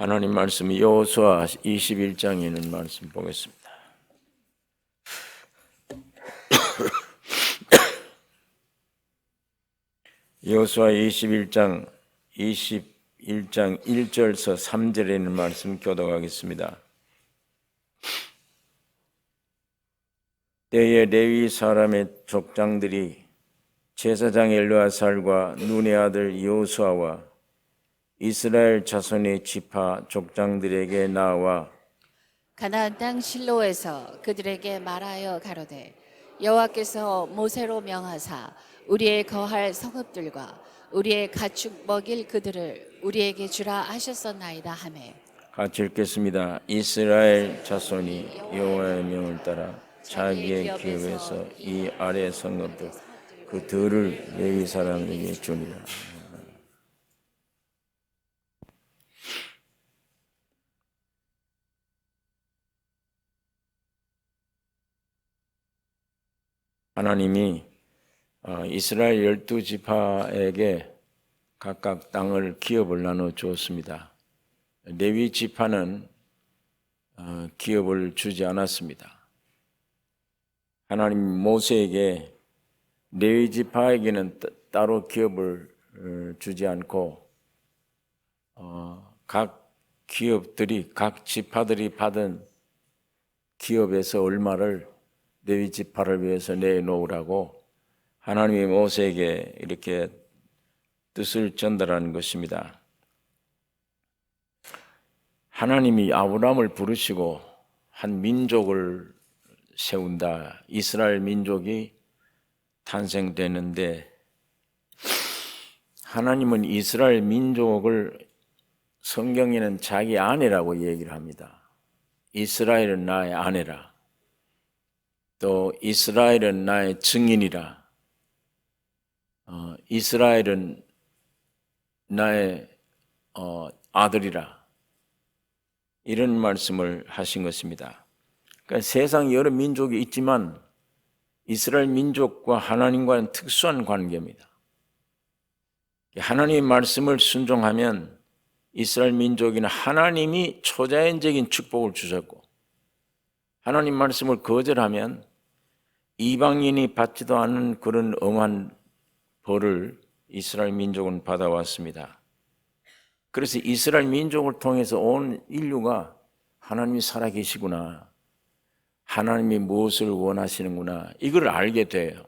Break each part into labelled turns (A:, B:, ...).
A: 하나님 말씀 여호수아 21장에 있는 말씀 보겠습니다. 여호수아 21장 1절에서 3절에 있는 말씀 교독하겠습니다. 때에 레위 사람의 족장들이 제사장 엘르아살과 눈의 아들 여호수아와 이스라엘 자손의 지파 족장들에게 나와
B: 가나안 땅 실로에서 그들에게 말하여 가로되 여호와께서 모세로 명하사 우리의 거할 성읍들과 우리의 가축 먹일 그들을 우리에게 주라 하셨었나이다 하매
A: 같이 읽겠습니다. 이스라엘 자손이 여호와의 명을 따라 자기의 기업에서 이 아래 성읍들 그 들을 레위 사람에게 주니라. 하나님이 이스라엘 12지파에게 각각 땅을 기업을 나눠 주었습니다. 레위 지파는 기업을 주지 않았습니다. 하나님 모세에게 레위 지파에게는 따로 기업을 주지 않고 각 기업들이 각 지파들이 받은 기업에서 얼마를 레위 지파를 위해서 내놓으라고 하나님이 모세에게 이렇게 뜻을 전달하는 것입니다. 하나님이 아브라함을 부르시고 한 민족을 세운다. 이스라엘 민족이 탄생되는데 하나님은 이스라엘 민족을 성경에는 자기 아내라고 얘기를 합니다. 이스라엘은 나의 아내라. 또 이스라엘은 나의 증인이라. 이스라엘은 나의 아들이라. 이런 말씀을 하신 것입니다. 그러니까 세상 여러 민족이 있지만 이스라엘 민족과 하나님과는 특수한 관계입니다. 하나님의 말씀을 순종하면 이스라엘 민족에는 하나님이 초자연적인 축복을 주셨고 하나님 말씀을 거절하면 이방인이 받지도 않은 그런 엄한 벌을 이스라엘 민족은 받아왔습니다. 그래서 이스라엘 민족을 통해서 온 인류가 하나님이 살아계시구나, 하나님이 무엇을 원하시는구나, 이걸 알게 돼요.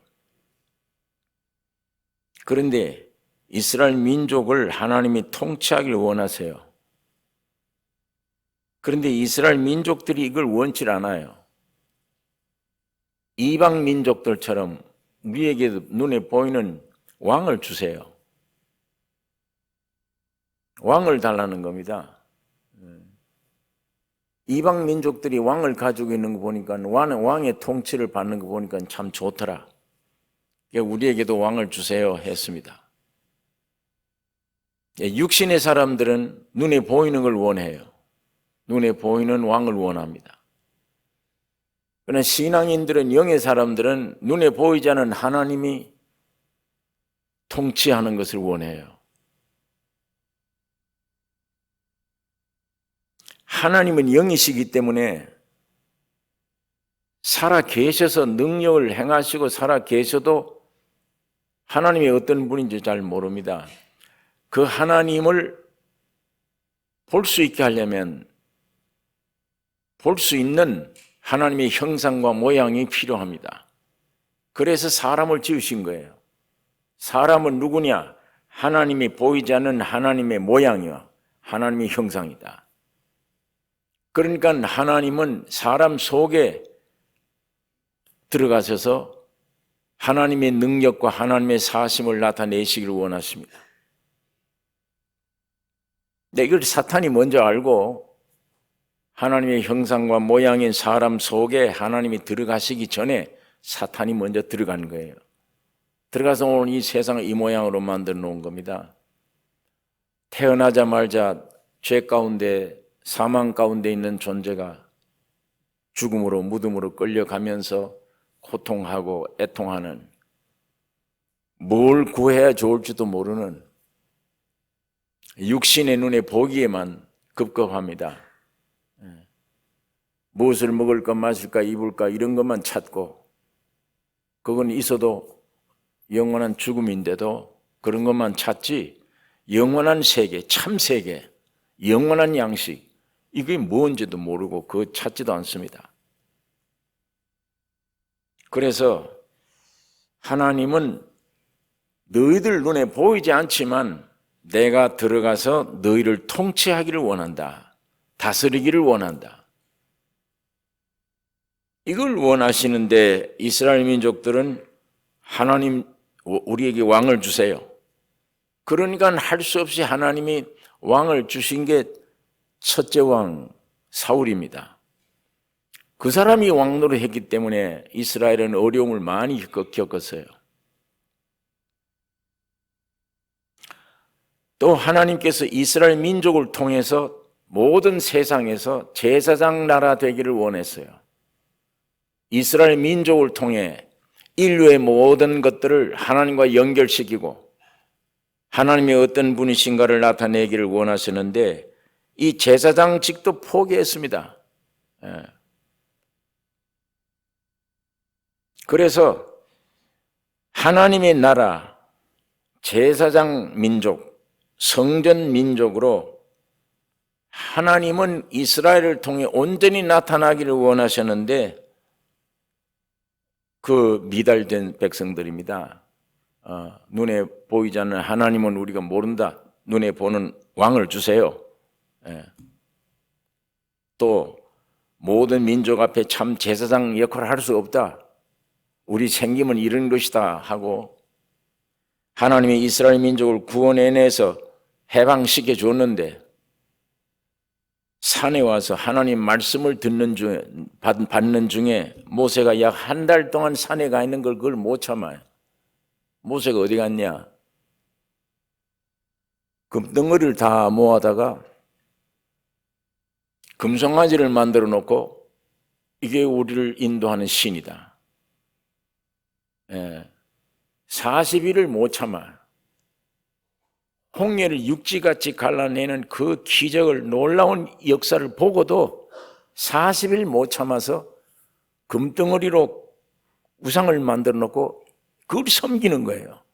A: 그런데 이스라엘 민족을 하나님이 통치하길 원하세요. 그런데 이스라엘 민족들이 이걸 원치 않아요. 이방 민족들처럼 우리에게도 눈에 보이는 왕을 주세요. 왕을 달라는 겁니다. 이방 민족들이 왕을 가지고 있는 거 보니까 왕의 통치를 받는 거 보니까 참 좋더라. 우리에게도 왕을 주세요 했습니다. 육신의 사람들은 눈에 보이는 걸 원해요. 눈에 보이는 왕을 원합니다. 그러나 신앙인들은, 영의 사람들은 눈에 보이지 않는 하나님이 통치하는 것을 원해요. 하나님은 영이시기 때문에 살아 계셔서 능력을 행하시고 살아 계셔도 하나님이 어떤 분인지 잘 모릅니다. 그 하나님을 볼 수 있게 하려면 볼 수 있는 하나님의 형상과 모양이 필요합니다. 그래서 사람을 지으신 거예요. 사람은 누구냐? 하나님이 보이지 않는 하나님의 모양이와 하나님의 형상이다. 그러니까 하나님은 사람 속에 들어가셔서 하나님의 능력과 하나님의 사심을 나타내시기를 원하십니다. 근데 이걸 사탄이 먼저 알고 하나님의 형상과 모양인 사람 속에 하나님이 들어가시기 전에 사탄이 먼저 들어간 거예요. 들어가서 오늘 이 세상을 이 모양으로 만들어 놓은 겁니다. 태어나자마자 죄 가운데, 사망 가운데 있는 존재가 죽음으로, 무덤으로 끌려가면서 고통하고 애통하는, 뭘 구해야 좋을지도 모르는, 육신의 눈에 보기에만 급급합니다. 무엇을 먹을까 마실까 입을까 이런 것만 찾고, 그건 있어도 영원한 죽음인데도 그런 것만 찾지, 영원한 세계, 참 세계, 영원한 양식, 이게 뭔지도 모르고 그거 찾지도 않습니다. 그래서 하나님은 너희들 눈에 보이지 않지만 내가 들어가서 너희를 통치하기를 원한다. 다스리기를 원한다. 이걸 원하시는데 이스라엘 민족들은 하나님 우리에게 왕을 주세요. 그러니까 할 수 없이 하나님이 왕을 주신 게 첫째 왕 사울입니다. 그 사람이 왕노릇 했기 때문에 이스라엘은 어려움을 많이 겪었어요. 또 하나님께서 이스라엘 민족을 통해서 모든 세상에서 제사장 나라 되기를 원했어요. 이스라엘 민족을 통해 인류의 모든 것들을 하나님과 연결시키고 하나님이 어떤 분이신가를 나타내기를 원하시는데 이 제사장직도 포기했습니다. 그래서 하나님의 나라, 제사장 민족, 성전 민족으로 하나님은 이스라엘을 통해 온전히 나타나기를 원하셨는데 그 미달된 백성들입니다. 눈에 보이지 않는 하나님은 우리가 모른다. 눈에 보는 왕을 주세요. 또 모든 민족 앞에 참 제사장 역할을 할 수 없다. 우리 생김은 이런 것이다 하고 하나님이 이스라엘 민족을 구원해내서 해방시켜 줬는데 산에 와서 하나님 말씀을 받는 중에 모세가 약 한 달 동안 산에 가 있는 걸 그걸 못 참아요. 모세가 어디 갔냐? 금덩어리를 다 모아다가 금송아지를 만들어 놓고 이게 우리를 인도하는 신이다. 40일을 못 참아. 홍해를 육지같이 갈라내는 그 기적을 놀라운 역사를 보고도 40일 못 참아서 금덩어리로 우상을 만들어 놓고 그걸 섬기는 거예요.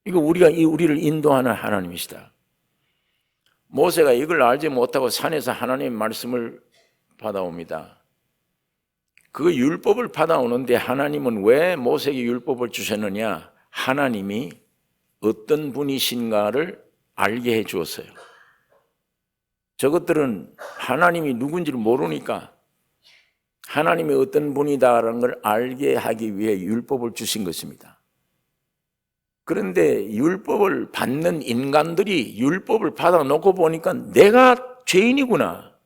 A: 이거 우리를 인도하는 하나님이시다. 모세가 이걸 알지 못하고 산에서 하나님의 말씀을 받아옵니다. 그 율법을 받아오는데 하나님은 왜 모세에게 율법을 주셨느냐? 하나님이 어떤 분이신가를 알게 해 주었어요. 저것들은 하나님이 누군지를 모르니까 하나님이 어떤 분이다라는 걸 알게 하기 위해 율법을 주신 것입니다. 그런데 율법을 받는 인간들이 율법을 받아놓고 보니까 내가 죄인이구나.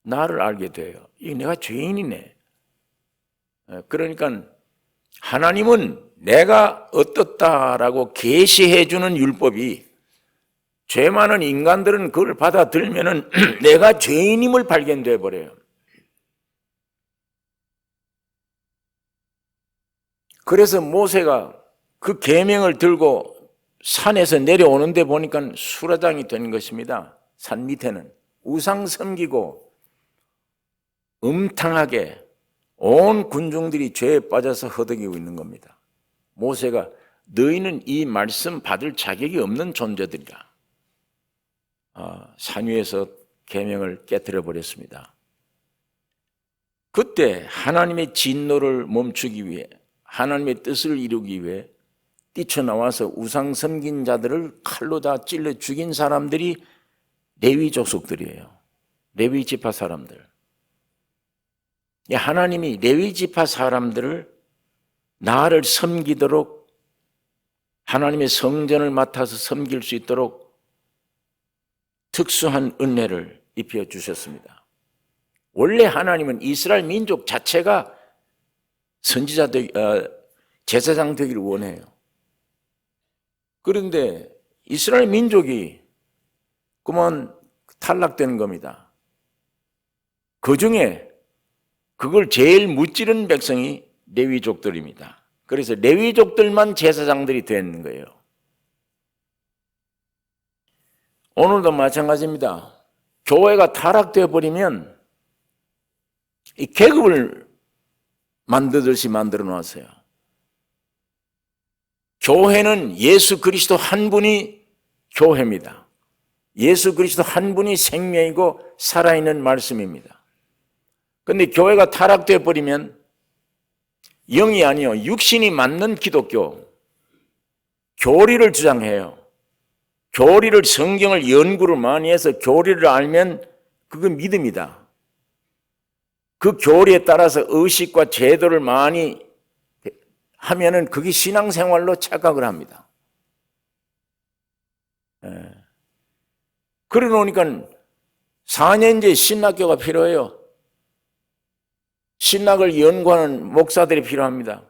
A: 나를 알게 돼요. 이게 내가 죄인이네. 그러니까 하나님은 내가 어떻다라고 계시해 주는 율법이 죄 많은 인간들은 그걸 받아들면은 내가 죄인임을 발견돼 버려요. 그래서 모세가 그 계명을 들고 산에서 내려오는데 보니까 수라장이 되는 것입니다. 산 밑에는 우상 섬기고 음탕하게 온 군중들이 죄에 빠져서 허덕이고 있는 겁니다. 모세가 너희는 이 말씀 받을 자격이 없는 존재들이라. 산 위에서 계명을 깨뜨려 버렸습니다. 그때 하나님의 진노를 멈추기 위해 하나님의 뜻을 이루기 위해 뛰쳐나와서 우상 섬긴 자들을 칼로 다 찔러 죽인 사람들이 레위 족속들이에요. 레위 지파 사람들. 하나님이 레위 지파 사람들을 나를 섬기도록 하나님의 성전을 맡아서 섬길 수 있도록 특수한 은혜를 입혀 주셨습니다. 원래 하나님은 이스라엘 민족 자체가 선지자 제사장 되기를 원해요. 그런데 이스라엘 민족이 그만 탈락되는 겁니다. 그 중에 그걸 제일 무찌른 백성이 레위족들입니다. 그래서 레위족들만 제사장들이 되는 거예요. 오늘도 마찬가지입니다. 교회가 타락되어 버리면 이 계급을 만들듯이 만들어 놨어요. 교회는 예수 그리스도 한 분이 교회입니다. 예수 그리스도 한 분이 생명이고 살아있는 말씀입니다. 그런데 교회가 타락되어 버리면 영이 아니요 육신이 맞는 기독교, 교리를 주장해요. 교리를 성경을 연구를 많이 해서 교리를 알면 그건 믿음이다. 그 교리에 따라서 의식과 제도를 많이 하면은 그게 신앙생활로 착각을 합니다. 그래 놓으니까 4년제 신학교가 필요해요. 신학을 연구하는 목사들이 필요합니다.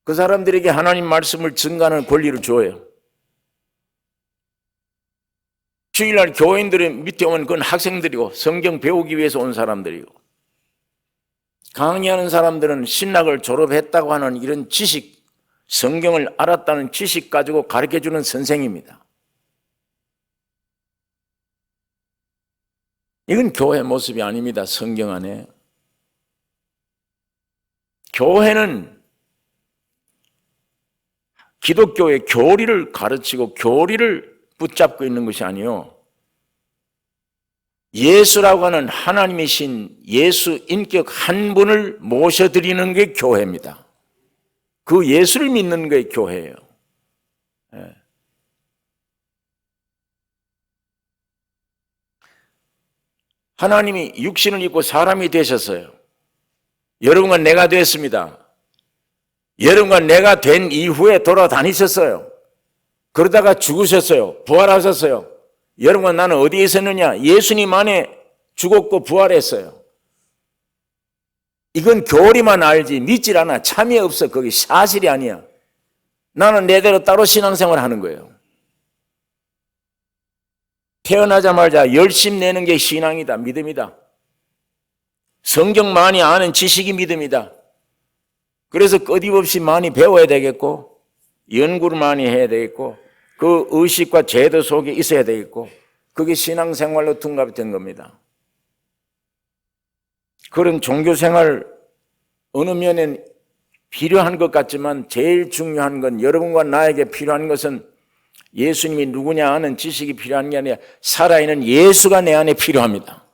A: 그 사람들에게 하나님 말씀을 증거하는 권리를 줘요. 주일날 교인들이 밑에 오면 그건 학생들이고 성경 배우기 위해서 온 사람들이고, 강의하는 사람들은 신학을 졸업했다고 하는 이런 지식, 성경을 알았다는 지식 가지고 가르쳐주는 선생입니다. 이건 교회 모습이 아닙니다. 성경 안에. 교회는 기독교의 교리를 가르치고 교리를 붙잡고 있는 것이 아니요, 예수라고 하는 하나님이신 예수 인격 한 분을 모셔드리는 게 교회입니다. 그 예수를 믿는 게 교회예요. 하나님이 육신을 입고 사람이 되셨어요. 여러분과 내가 됐습니다. 여러분과 내가 된 이후에 돌아다니셨어요. 그러다가 죽으셨어요. 부활하셨어요. 여러분과 나는 어디에 있었느냐? 예수님 안에 죽었고 부활했어요. 이건 교리만 알지 믿질 않아. 참이 없어. 그게 사실이 아니야. 나는 내대로 따로 신앙생활을 하는 거예요. 태어나자마자 열심 내는 게 신앙이다. 믿음이다. 성경 많이 아는 지식이 믿음이다. 그래서 끊임없이 많이 배워야 되겠고, 연구를 많이 해야 되겠고, 그 의식과 제도 속에 있어야 되겠고, 그게 신앙생활로 둔갑이 된 겁니다. 그런 종교생활 어느 면엔 필요한 것 같지만 제일 중요한 건, 여러분과 나에게 필요한 것은 예수님이 누구냐 하는 지식이 필요한 게 아니라 살아있는 예수가 내 안에 필요합니다.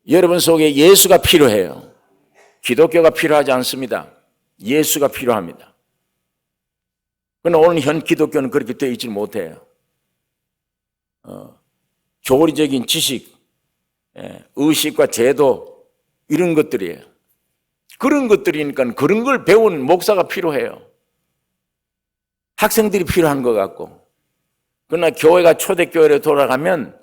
A: 여러분 속에 예수가 필요해요. 기독교가 필요하지 않습니다. 예수가 필요합니다. 그러나 오늘 현 기독교는 그렇게 되어 있지 못해요. 교리적인 지식, 의식과 제도, 이런 것들이에요. 그런 것들이니까 그런 걸 배운 목사가 필요해요. 학생들이 필요한 것 같고. 그러나 교회가 초대교회로 돌아가면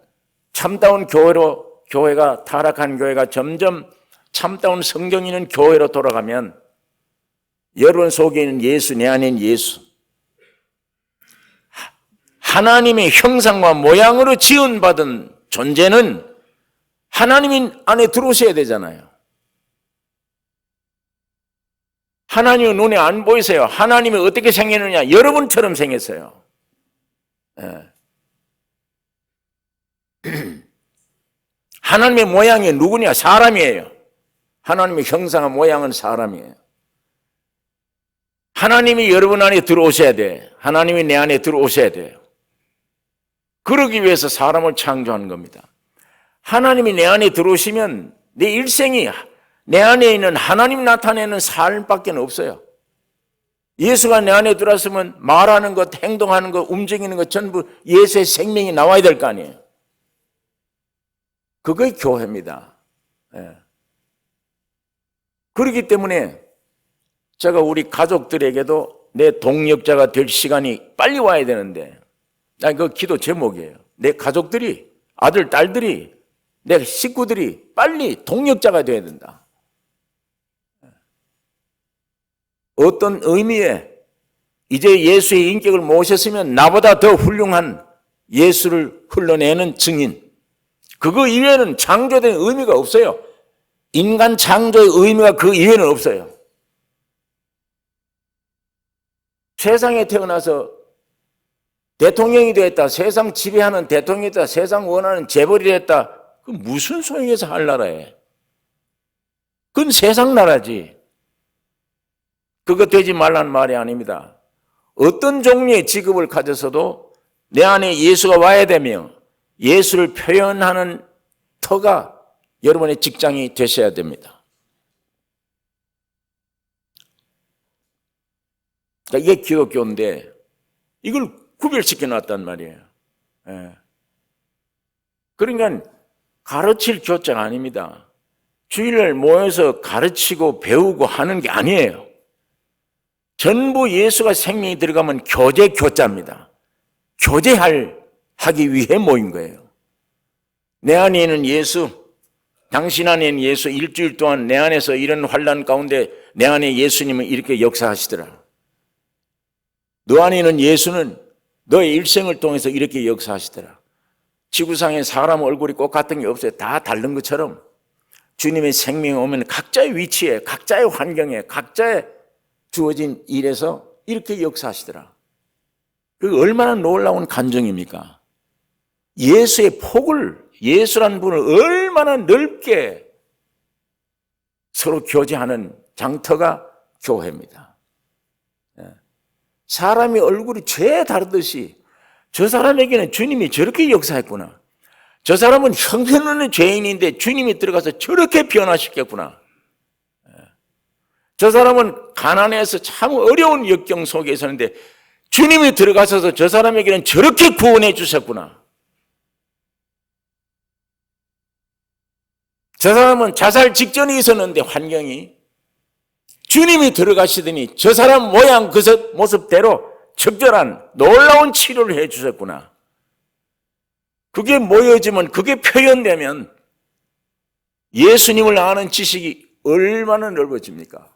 A: 참다운 교회로, 교회가 타락한 교회가 점점 참다운 성경 있는 교회로 돌아가면 여러분 속에 있는 예수, 내 안에 있는 예수, 하나님의 형상과 모양으로 지은받은 존재는 하나님 안에 들어오셔야 되잖아요. 하나님은 눈에 안 보이세요. 하나님이 어떻게 생겼느냐? 여러분처럼 생겼어요. 하나님의 모양이 누구냐? 사람이에요. 하나님의 형상과 모양은 사람이에요. 하나님이 여러분 안에 들어오셔야 돼. 하나님이 내 안에 들어오셔야 돼요. 그러기 위해서 사람을 창조한 겁니다. 하나님이 내 안에 들어오시면 내 일생이 내 안에 있는 하나님 나타내는 삶밖에 없어요. 예수가 내 안에 들어왔으면 말하는 것, 행동하는 것, 움직이는 것 전부 예수의 생명이 나와야 될 거 아니에요. 그게 교회입니다. 그렇기 때문에 제가 우리 가족들에게도 내 동역자가 될 시간이 빨리 와야 되는데, 난 그 기도 제목이에요. 내 가족들이, 아들, 딸들이, 내 식구들이 빨리 동역자가 되어야 된다. 어떤 의미에 이제 예수의 인격을 모셨으면 나보다 더 훌륭한 예수를 흘러내는 증인, 그거 이외에는 창조된 의미가 없어요. 인간 창조의 의미가 그 이외에는 없어요. 세상에 태어나서 대통령이 됐다, 세상 지배하는 대통령이 됐다, 세상 원하는 재벌이 됐다. 그 무슨 소용에서 할 나라에? 그건 세상 나라지. 그거 되지 말라는 말이 아닙니다. 어떤 종류의 직업을 가져서도 내 안에 예수가 와야 되며 예수를 표현하는 터가 여러분의 직장이 되셔야 됩니다. 그러니까 이게 기독교인데 이걸 구별시켜 놨단 말이에요. 예. 그러니까 가르칠 교자가 아닙니다. 주일날 모여서 가르치고 배우고 하는 게 아니에요. 전부 예수가 생명이 들어가면 교제 교자입니다. 하기 위해 모인 거예요. 내 안에 있는 예수, 당신 안에 있는 예수, 일주일 동안 내 안에서 이런 환난 가운데 내 안에 예수님은 이렇게 역사하시더라. 너 안에 있는 예수는 너의 일생을 통해서 이렇게 역사하시더라. 지구상에 사람 얼굴이 똑같은 게 없어요. 다 다른 것처럼 주님의 생명이 오면 각자의 위치에, 각자의 환경에, 각자의 주어진 일에서 이렇게 역사하시더라. 그게 얼마나 놀라운 간증입니까? 예수의 폭을, 예수라는 분을 얼마나 넓게 서로 교제하는 장터가 교회입니다. 사람이 얼굴이 죄 다르듯이 저 사람에게는 주님이 저렇게 역사했구나. 저 사람은 형편없는 죄인인데 주님이 들어가서 저렇게 변화시켰구나. 저 사람은 가난해서 참 어려운 역경 속에 있었는데 주님이 들어가셔서 저 사람에게는 저렇게 구원해 주셨구나. 저 사람은 자살 직전에 있었는데 환경이 주님이 들어가시더니 저 사람 모양 그 모습대로 적절한 놀라운 치료를 해 주셨구나. 그게 모여지면, 그게 표현되면 예수님을 아는 지식이 얼마나 넓어집니까?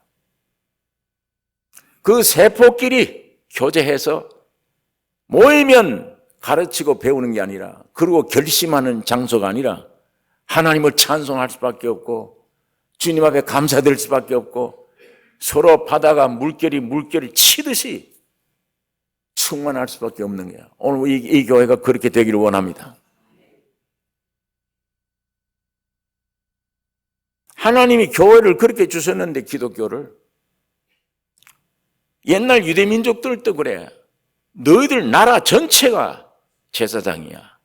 A: 그 세포끼리 교제해서 모이면 가르치고 배우는 게 아니라, 그리고 결심하는 장소가 아니라 하나님을 찬송할 수밖에 없고 주님 앞에 감사드릴 수밖에 없고 서로 바다가 물결을 치듯이 충만할 수밖에 없는 거예요. 오늘 이 교회가 그렇게 되기를 원합니다. 하나님이 교회를 그렇게 주셨는데, 기독교를. 옛날 유대민족들도 그래. 너희들 나라 전체가 제사장이야.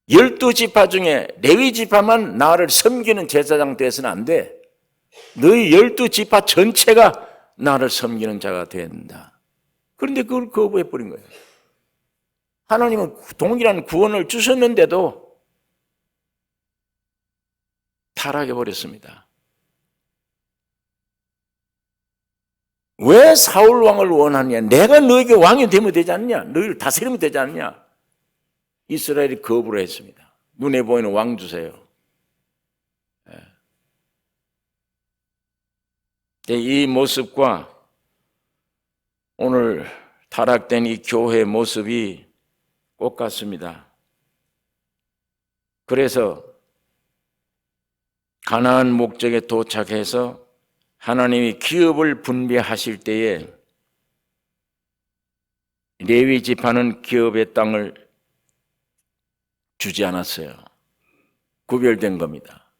A: 12지파 중에 레위지파만 나를 섬기는 제사장 돼서는 안 돼. 너희 12지파 전체가 나를 섬기는 자가 된다. 그런데 그걸 거부해버린 거예요. 하나님은 동일한 구원을 주셨는데도 타락해버렸습니다. 왜 사울 왕을 원하냐? 내가 너에게 왕이 되면 되지 않냐? 너희를 다스리면 되지 않냐? 이스라엘이 거부를 했습니다. 눈에 보이는 왕 주세요. 이 모습과 오늘 타락된 이 교회의 모습이 똑같습니다. 그래서 가나안 목적에 도착해서 하나님이 기업을 분배하실 때에 레위 지파는 기업의 땅을 주지 않았어요. 구별된 겁니다.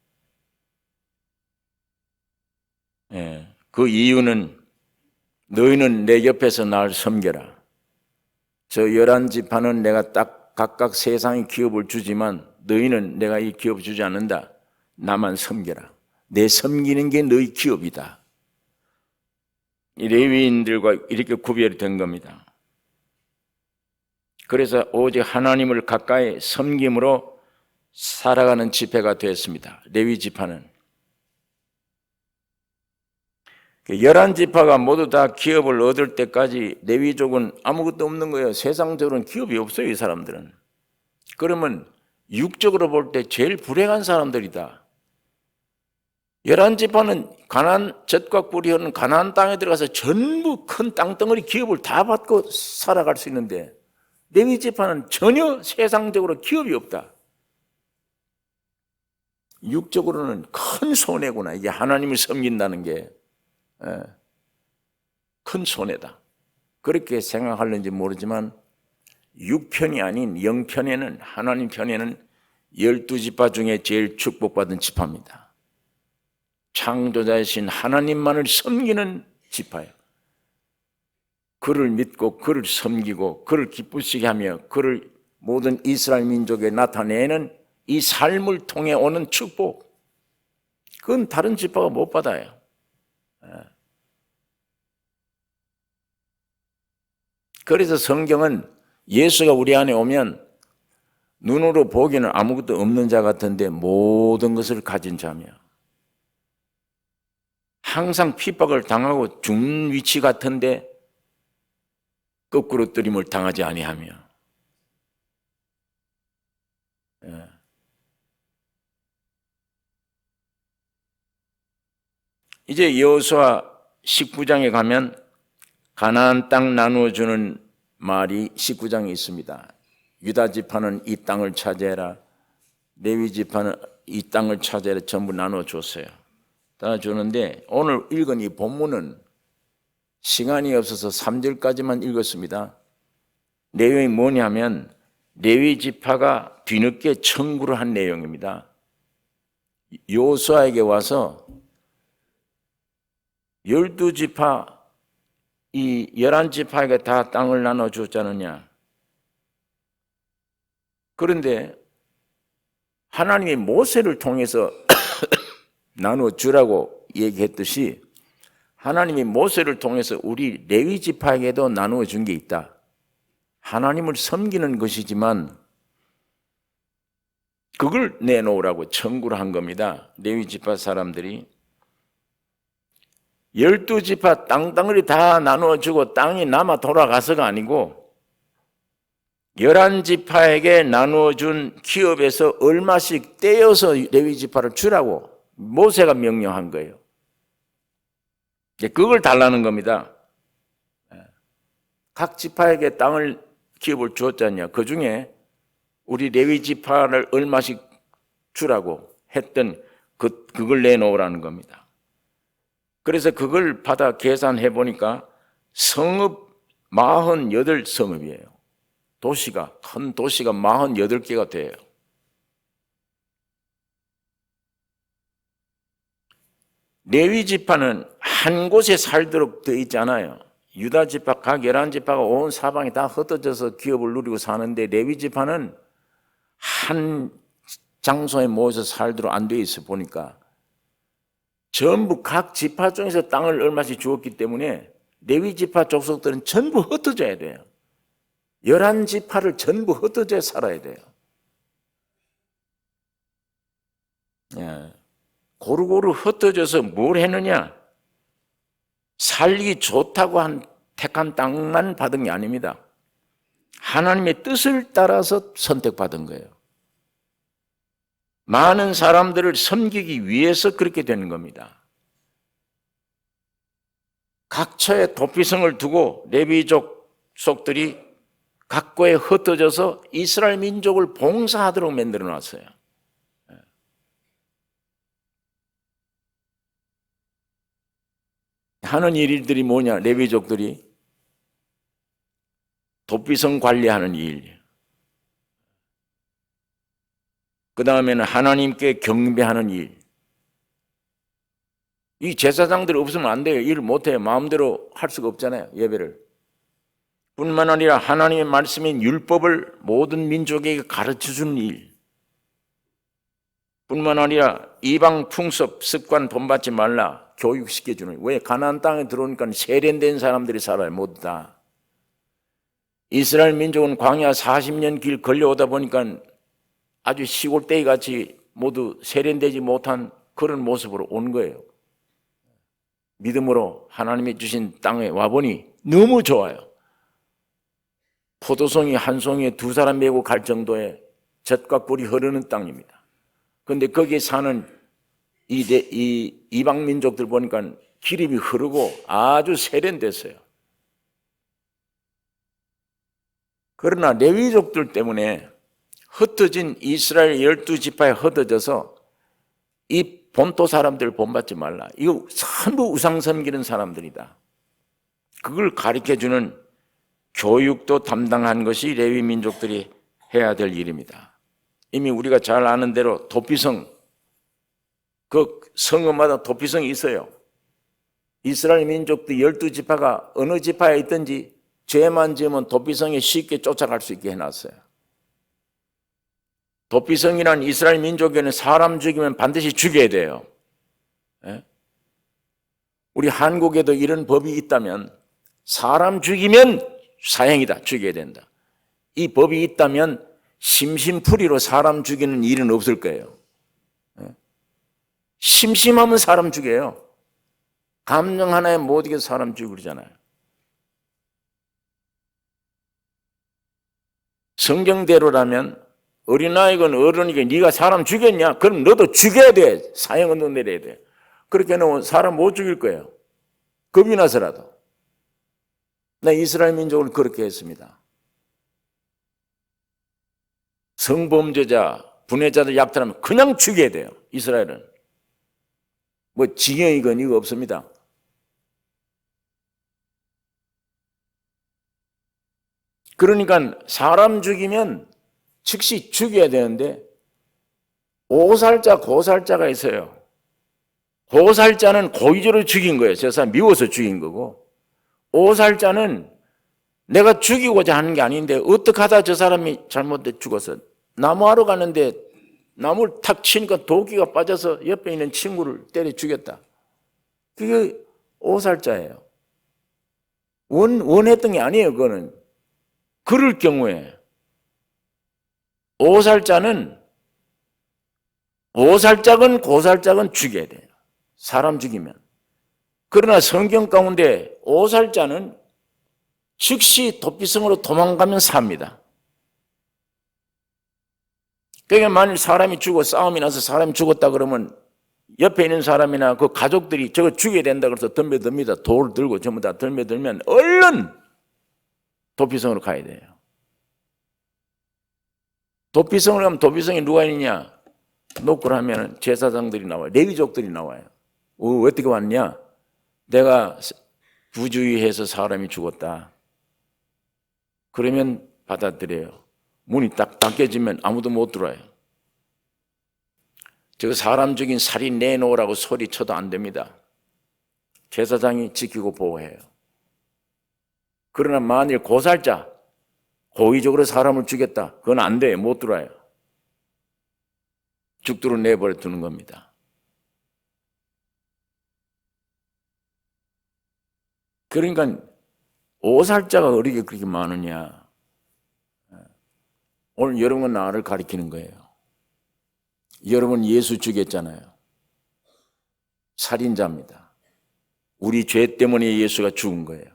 A: 그 이유는 너희는 내 옆에서 나를 섬겨라. 저 11지파는 내가 딱 각각 세상의 기업을 주지만 너희는 내가 이 기업을 주지 않는다. 나만 섬겨라. 내 섬기는 게 너희 기업이다. 이 레위인들과 이렇게 구별이 된 겁니다. 그래서 오직 하나님을 가까이 섬김으로 살아가는 지파가 되었습니다. 레위 지파는. 11지파가 모두 다 기업을 얻을 때까지 레위족은 아무것도 없는 거예요. 세상적으로는 기업이 없어요, 이 사람들은. 그러면 육적으로 볼 때 제일 불행한 사람들이다. 11지파는 가나안 젖과 꿀이 흐르는 가나안 땅에 들어가서 전부 큰 땅덩어리 기업을 다 받고 살아갈 수 있는데 레위 지파는 전혀 세상적으로 기업이 없다. 육적으로는 큰 손해구나. 이게 하나님을 섬긴다는 게 큰 손해다. 그렇게 생각하는지 모르지만 6편이 아닌 영편에는, 하나님 편에는 12지파 중에 제일 축복받은 지파입니다. 창조자이신 하나님만을 섬기는 지파예요. 그를 믿고 그를 섬기고 그를 기쁘시게 하며 그를 모든 이스라엘 민족에 나타내는 이 삶을 통해 오는 축복, 그건 다른 지파가 못 받아요. 그래서 성경은 예수가 우리 안에 오면 눈으로 보기에는 아무것도 없는 자 같은데 모든 것을 가진 자며, 항상 핍박을 당하고 죽는 위치 같은데 거꾸로 뜨림을 당하지 아니하며, 이제 여호수아 19장에 가면 가나안 땅 나누어주는 말이 19장에 있습니다. 유다 지파는 이 땅을 차지해라, 레위 지파는 이 땅을 차지해라, 전부 나눠줬어요. 다 주는데 오늘 읽은 이 본문은 시간이 없어서 3절까지만 읽었습니다. 내용이 뭐냐면 레위 지파가 뒤늦게 청구를 한 내용입니다. 여호수아에게 와서 12지파, 이 11지파에게 다 땅을 나눠줬잖느냐. 그런데 하나님이 모세를 통해서 나눠주라고 얘기했듯이 하나님이 모세를 통해서 우리 레위 지파에게도 나누어 준 게 있다. 하나님을 섬기는 것이지만 그걸 내놓으라고 청구를 한 겁니다. 레위 지파 사람들이 12지파 땅덩어리 다 나누어 주고 땅이 남아 돌아가서가 아니고 11지파에게 나누어 준 기업에서 얼마씩 떼어서 레위 지파를 주라고 모세가 명령한 거예요. 그걸 달라는 겁니다. 각 지파에게 땅을 기업을 주었잖냐. 그 중에 우리 레위 지파를 얼마씩 주라고 했던 그걸 내놓으라는 겁니다. 그래서 그걸 받아 계산해 보니까 성읍 48성읍이에요. 도시가, 큰 도시가 48개가 돼요. 레위 지파는 한 곳에 살도록 되어 있지 않아요. 유다 지파, 각 11지파가 온 사방에 다 흩어져서 기업을 누리고 사는데 레위 지파는 한 장소에 모여서 살도록 안 되어 있어 보니까 전부 각 지파 중에서 땅을 얼마씩 주었기 때문에 레위 지파 족속들은 전부 흩어져야 돼요. 11지파를 전부 흩어져 살아야 돼요. 고루고루 흩어져서 뭘 했느냐? 살기 좋다고 택한 땅만 받은 게 아닙니다. 하나님의 뜻을 따라서 선택받은 거예요. 많은 사람들을 섬기기 위해서 그렇게 되는 겁니다. 각처에 도피성을 두고 레위족 속들이 각고에 흩어져서 이스라엘 민족을 봉사하도록 만들어 놨어요. 하는 일들이 뭐냐? 레위족들이 도피성 관리하는 일, 그 다음에는 하나님께 경배하는 일. 이 제사장들 없으면 안 돼요. 일을 못해요. 마음대로 할 수가 없잖아요. 예배를. 뿐만 아니라 하나님의 말씀인 율법을 모든 민족에게 가르쳐주는 일. 뿐만 아니라 이방 풍습, 습관 본받지 말라 교육시켜주는. 왜? 가나안 땅에 들어오니까 세련된 사람들이 살아요. 모두 다. 이스라엘 민족은 광야 40년 길 걸려오다 보니까 아주 시골떼기 같이 모두 세련되지 못한 그런 모습으로 온 거예요. 믿음으로 하나님이 주신 땅에 와보니 너무 좋아요. 포도송이 한 송이에 두 사람 메고 갈 정도의 젖과 꿀이 흐르는 땅입니다. 그런데 거기에 사는 이 이방 민족들 보니까 기름이 흐르고 아주 세련됐어요. 그러나 레위족들 때문에 흩어진 이스라엘 12지파에 흩어져서 이 본토 사람들 본받지 말라. 이거 전부 우상 섬기는 사람들이다. 그걸 가르쳐주는 교육도 담당한 것이 레위 민족들이 해야 될 일입니다. 이미 우리가 잘 아는 대로 도피성, 그 성읍마다 도피성이 있어요. 이스라엘 민족들 12지파가 어느 지파에 있든지 죄만 지으면 도피성에 쉽게 쫓아갈 수 있게 해놨어요. 도피성이란 이스라엘 민족에는 사람 죽이면 반드시 죽여야 돼요. 예? 우리 한국에도 이런 법이 있다면 사람 죽이면 사형이다, 죽여야 된다. 이 법이 있다면 심심풀이로 사람 죽이는 일은 없을 거예요. 예? 심심하면 사람 죽여요. 감정 하나에 못 이겨서 사람 죽이고 그러잖아요. 성경대로라면 어린아이건 어른이건 네가 사람 죽였냐? 그럼 너도 죽여야 돼. 사형은 너 내려야 돼. 그렇게 해놓으면 사람 못 죽일 거예요. 겁이 나서라도. 나 이스라엘 민족을 그렇게 했습니다. 성범죄자, 분해자들 약탈하면 그냥 죽여야 돼요. 이스라엘은. 뭐 징역이건 이거 없습니다. 그러니까 사람 죽이면 즉시 죽여야 되는데 오살자, 고살자가 있어요. 고살자는 고의적으로 죽인 거예요. 저 사람 미워서 죽인 거고, 오살자는 내가 죽이고자 하는 게 아닌데 어떻게 하다 저 사람이 잘못돼 죽어서 나무하러 가는데 나무를 탁 치니까 도끼가 빠져서 옆에 있는 친구를 때려 죽였다. 그게 오살자예요. 원했던 게 아니에요. 그거는. 그럴 경우에 오살짝은 고살짝은 죽여야 돼요. 사람 죽이면. 그러나 성경 가운데 오살자는 즉시 도피성으로 도망가면 삽니다. 그러니까 만일 사람이 죽어 싸움이 나서 사람이 죽었다 그러면 옆에 있는 사람이나 그 가족들이 저거 죽여야 된다 그래서 덤벼듭니다. 돌을 들고 전부 다 덤벼들면 얼른 도피성으로 가야 돼요. 도피성을 가면 도피성에 누가 있느냐? 놓고 하면 제사장들이 나와요. 레위족들이 나와요. 어떻게 왔냐? 내가 부주의해서 사람이 죽었다. 그러면 받아들여요. 문이 딱 닫혀지면 아무도 못 들어와요. 저 사람 죽인 살인 내놓으라고 소리쳐도 안 됩니다. 제사장이 지키고 보호해요. 그러나 만일 고살자, 고의적으로 사람을 죽였다. 그건 안 돼요. 못 들어와요. 죽도록 내버려 두는 겁니다. 그러니까 오살자가 어떻게 그렇게 많으냐. 오늘 여러분은 나를 가리키는 거예요. 여러분 예수 죽였잖아요. 살인자입니다. 우리 죄 때문에 예수가 죽은 거예요.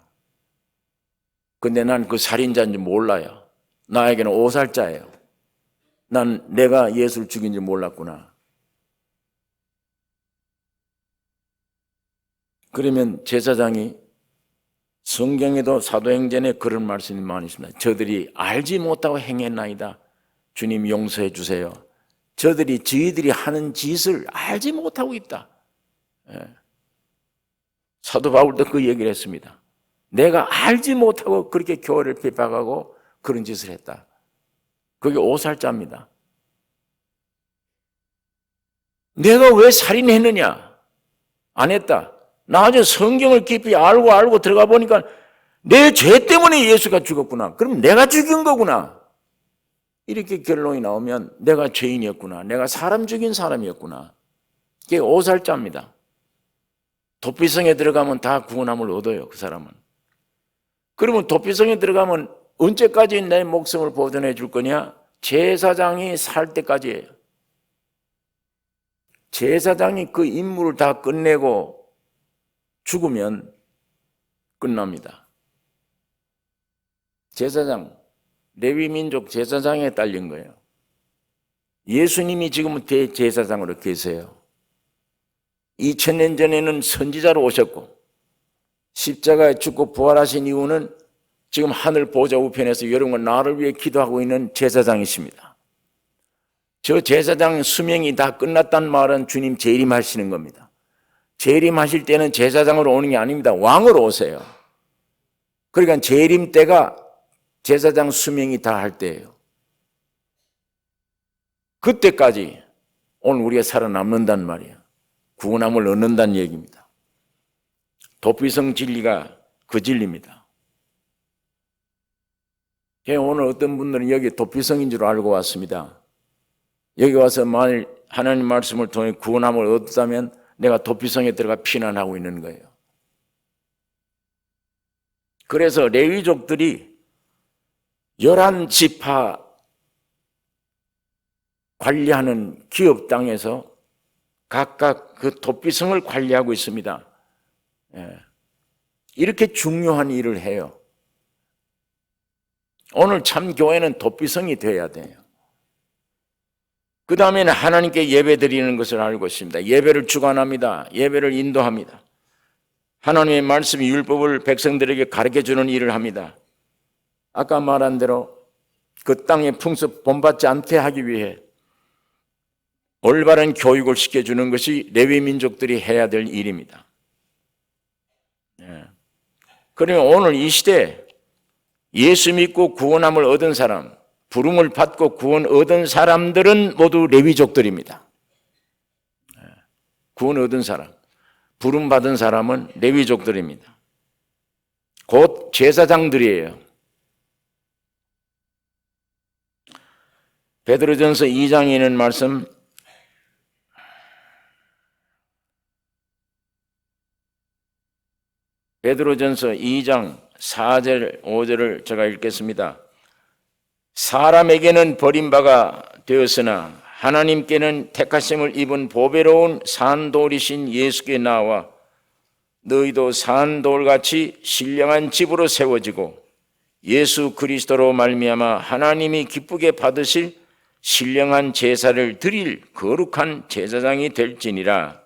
A: 근데 난 그 살인자인지 몰라요. 나에게는 오살자예요. 난 내가 예수를 죽인지 몰랐구나. 그러면 제사장이 성경에도 사도행전에 그런 말씀이 많이 있습니다. 저들이 알지 못하고 행했나이다. 주님 용서해 주세요. 저희들이 하는 짓을 알지 못하고 있다. 사도 바울도 그 얘기를 했습니다. 내가 알지 못하고 그렇게 교회를 핍박하고 그런 짓을 했다. 그게 오살자입니다. 내가 왜 살인했느냐? 안 했다. 나중에 성경을 깊이 알고 들어가 보니까 내 죄 때문에 예수가 죽었구나. 그럼 내가 죽인 거구나. 이렇게 결론이 나오면 내가 죄인이었구나. 내가 사람 죽인 사람이었구나. 그게 오살자입니다. 도피성에 들어가면 다 구원함을 얻어요. 그 사람은. 그러면 도피성에 들어가면 언제까지 내 목숨을 보존해 줄 거냐? 제사장이 살 때까지예요. 제사장이 그 임무를 다 끝내고 죽으면 끝납니다. 제사장, 레위민족 제사장에 딸린 거예요. 예수님이 지금은 대제사장으로 계세요. 2000년 전에는 선지자로 오셨고 십자가에 죽고 부활하신 이유는 지금 하늘 보좌 우편에서 여러분과 나를 위해 기도하고 있는 제사장이십니다. 저 제사장 수명이 다 끝났단 말은 주님 재림하시는 겁니다. 재림하실 때는 제사장으로 오는 게 아닙니다. 왕으로 오세요. 그러니까 재림 때가 제사장 수명이 다할 때예요. 그때까지 오늘 우리가 살아남는단 말이에요. 구원함을 얻는다는 얘기입니다. 도피성 진리가 그 진리입니다. 오늘 어떤 분들은 여기 도피성인 줄 알고 왔습니다. 여기 와서 만일 하나님 말씀을 통해 구원함을 얻었다면 내가 도피성에 들어가 피난하고 있는 거예요. 그래서 레위족들이 11지파 관리하는 기업 땅에서 각각 그 도피성을 관리하고 있습니다. 이렇게 중요한 일을 해요. 오늘 참 교회는 도피성이 되어야 돼요. 그 다음에는 하나님께 예배 드리는 것을 알고 있습니다. 예배를 주관합니다. 예배를 인도합니다. 하나님의 말씀, 율법을 백성들에게 가르쳐주는 일을 합니다. 아까 말한 대로 그 땅의 풍습 본받지 않게 하기 위해 올바른 교육을 시켜주는 것이 레위 민족들이 해야 될 일입니다. 그러면 오늘 이 시대에 예수 믿고 구원함을 얻은 사람, 부름을 받고 구원 얻은 사람들은 모두 레위족들입니다. 구원 얻은 사람, 부름 받은 사람은 레위족들입니다. 곧 제사장들이에요. 베드로전서 2장에 있는 말씀, 베드로전서 2장 4절 5절을 제가 읽겠습니다. 사람에게는 버림바가 되었으나 하나님께는 택하심을 입은 보배로운 산돌이신 예수께 나와 너희도 산돌같이 신령한 집으로 세워지고 예수 그리스도로 말미암아 하나님이 기쁘게 받으실 신령한 제사를 드릴 거룩한 제사장이 될지니라.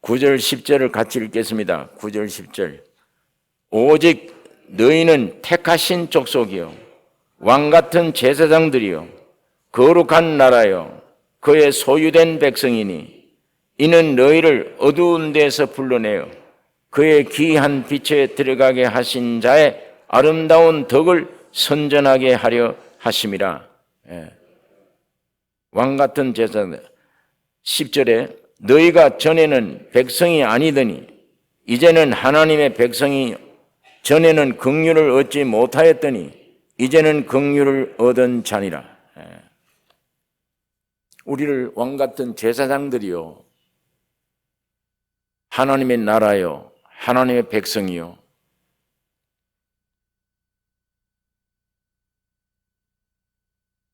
A: 9절 10절을 같이 읽겠습니다. 9절 10절. 오직 너희는 택하신 족속이요 왕같은 제사장들이요 거룩한 나라요 그의 소유된 백성이니 이는 너희를 어두운 데서 불러내어 그의 귀한 빛에 들어가게 하신 자의 아름다운 덕을 선전하게 하려 하심이라. 왕같은 제사장들. 10절에 너희가 전에는 백성이 아니더니 이제는 하나님의 백성이 전에는 긍휼을 얻지 못하였더니 이제는 긍휼을 얻은 자니라. 우리를 왕같은 제사장들이요 하나님의 나라요 하나님의 백성이요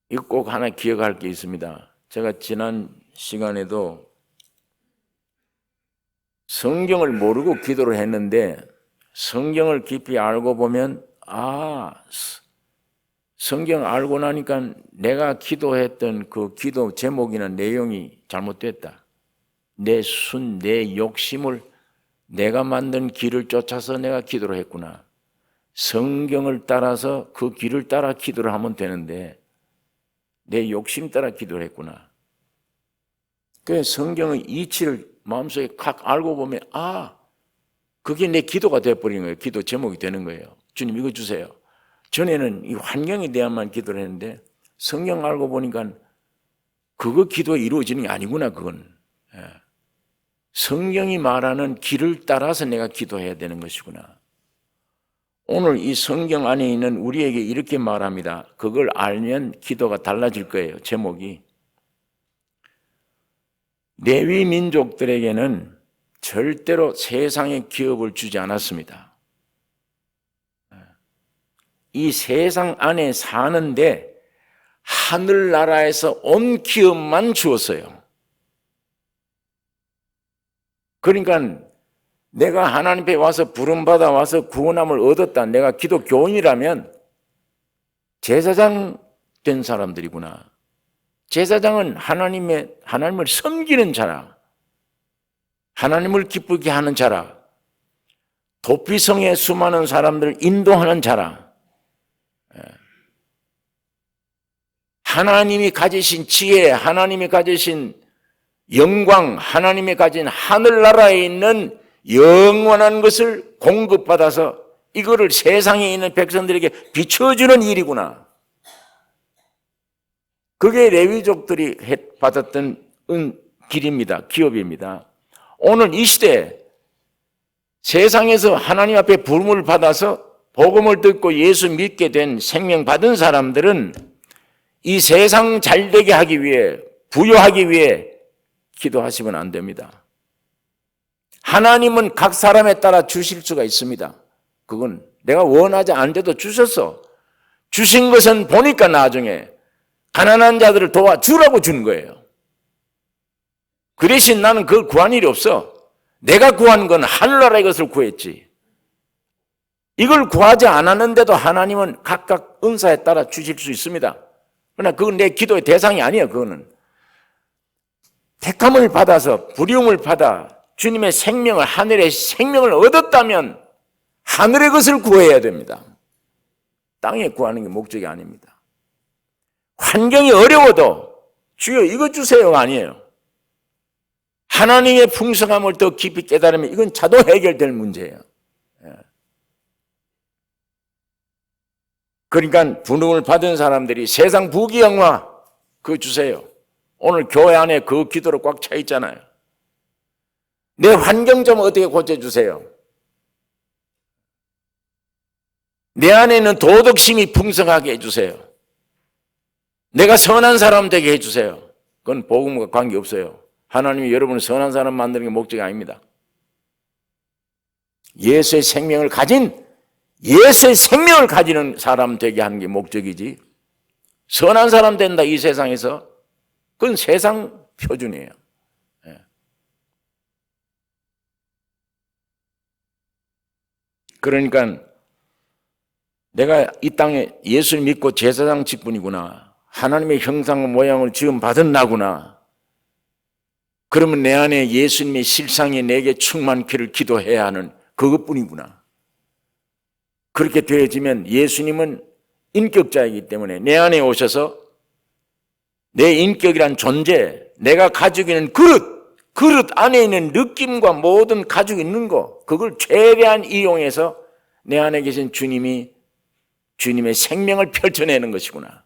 A: 이거 꼭 하나 기억할 게 있습니다. 제가 지난 시간에도 성경을 모르고 기도를 했는데 성경을 깊이 알고 보면 성경 알고 나니까 내가 기도했던 그 기도 제목이나 내용이 잘못됐다. 내 욕심을 내가 만든 길을 쫓아서 내가 기도를 했구나. 성경을 따라서 그 길을 따라 기도를 하면 되는데 내 욕심 따라 기도를 했구나. 그 성경의 이치를 마음속에 각 알고 보면 그게 내 기도가 되어버린 거예요. 기도 제목이 되는 거예요. 주님 이거 주세요. 전에는 이 환경에 대한만 기도를 했는데 성경 알고 보니까 그거 기도가 이루어지는 게 아니구나. 그건 성경이 말하는 길을 따라서 내가 기도해야 되는 것이구나. 오늘 이 성경 안에 있는 우리에게 이렇게 말합니다. 그걸 알면 기도가 달라질 거예요. 제목이 레위 민족들에게는 절대로 세상의 기업을 주지 않았습니다. 이 세상 안에 사는데 하늘나라에서 온 기업만 주었어요. 그러니까 내가 하나님 앞에 와서 부름받아 와서 구원함을 얻었다. 내가 기독교인이라면 제사장 된 사람들이구나. 제사장은 하나님을 섬기는 자라. 하나님을 기쁘게 하는 자라. 도피성의 수많은 사람들을 인도하는 자라. 하나님이 가지신 지혜, 하나님이 가지신 영광, 하나님이 가진 하늘나라에 있는 영원한 것을 공급받아서 이거를 세상에 있는 백성들에게 비춰주는 일이구나. 그게 레위족들이 받았던 길입니다. 기업입니다. 오늘 이 시대에 세상에서 하나님 앞에 부름을 받아서 복음을 듣고 예수 믿게 된 생명 받은 사람들은 이 세상 잘되게 하기 위해, 부여하기 위해 기도하시면 안 됩니다. 하나님은 각 사람에 따라 주실 수가 있습니다. 그건 내가 원하지 않은데도 주셨어. 주신 것은 보니까 나중에 가난한 자들을 도와주라고 준 거예요. 그 대신 나는 그걸 구한 일이 없어. 내가 구한 건 하늘나라의 것을 구했지. 이걸 구하지 않았는데도 하나님은 각각 은사에 따라 주실 수 있습니다. 그러나 그건 내 기도의 대상이 아니에요. 그거는 택함을 받아서 부름을 받아 주님의 생명을, 하늘의 생명을 얻었다면 하늘의 것을 구해야 됩니다. 땅에 구하는 게 목적이 아닙니다. 환경이 어려워도 주여 이거 주세요가 아니에요. 하나님의 풍성함을 더 깊이 깨달으면 이건 자동 해결될 문제예요. 그러니까 부름을 받은 사람들이 세상 부귀영화 그거 주세요. 오늘 교회 안에 그 기도로 꽉 차 있잖아요. 내 환경 좀 어떻게 고쳐주세요. 내 안에 있는 도덕심이 풍성하게 해주세요. 내가 선한 사람 되게 해주세요. 그건 복음과 관계없어요. 하나님이 여러분을 선한 사람 만드는 게 목적이 아닙니다. 예수의 생명을 가지는 사람 되게 하는 게 목적이지, 선한 사람 된다 이 세상에서, 그건 세상 표준이에요. 그러니까 내가 이 땅에 예수를 믿고 제사장 직분이구나, 하나님의 형상과 모양을 지금 받은 나구나, 그러면 내 안에 예수님의 실상이 내게 충만키를 기도해야 하는 그것뿐이구나. 그렇게 되어지면 예수님은 인격자이기 때문에 내 안에 오셔서 내 인격이란 존재, 내가 가지고 있는 그릇 안에 있는 느낌과 모든 가지고 있는 거, 그걸 최대한 이용해서 내 안에 계신 주님이 주님의 생명을 펼쳐내는 것이구나.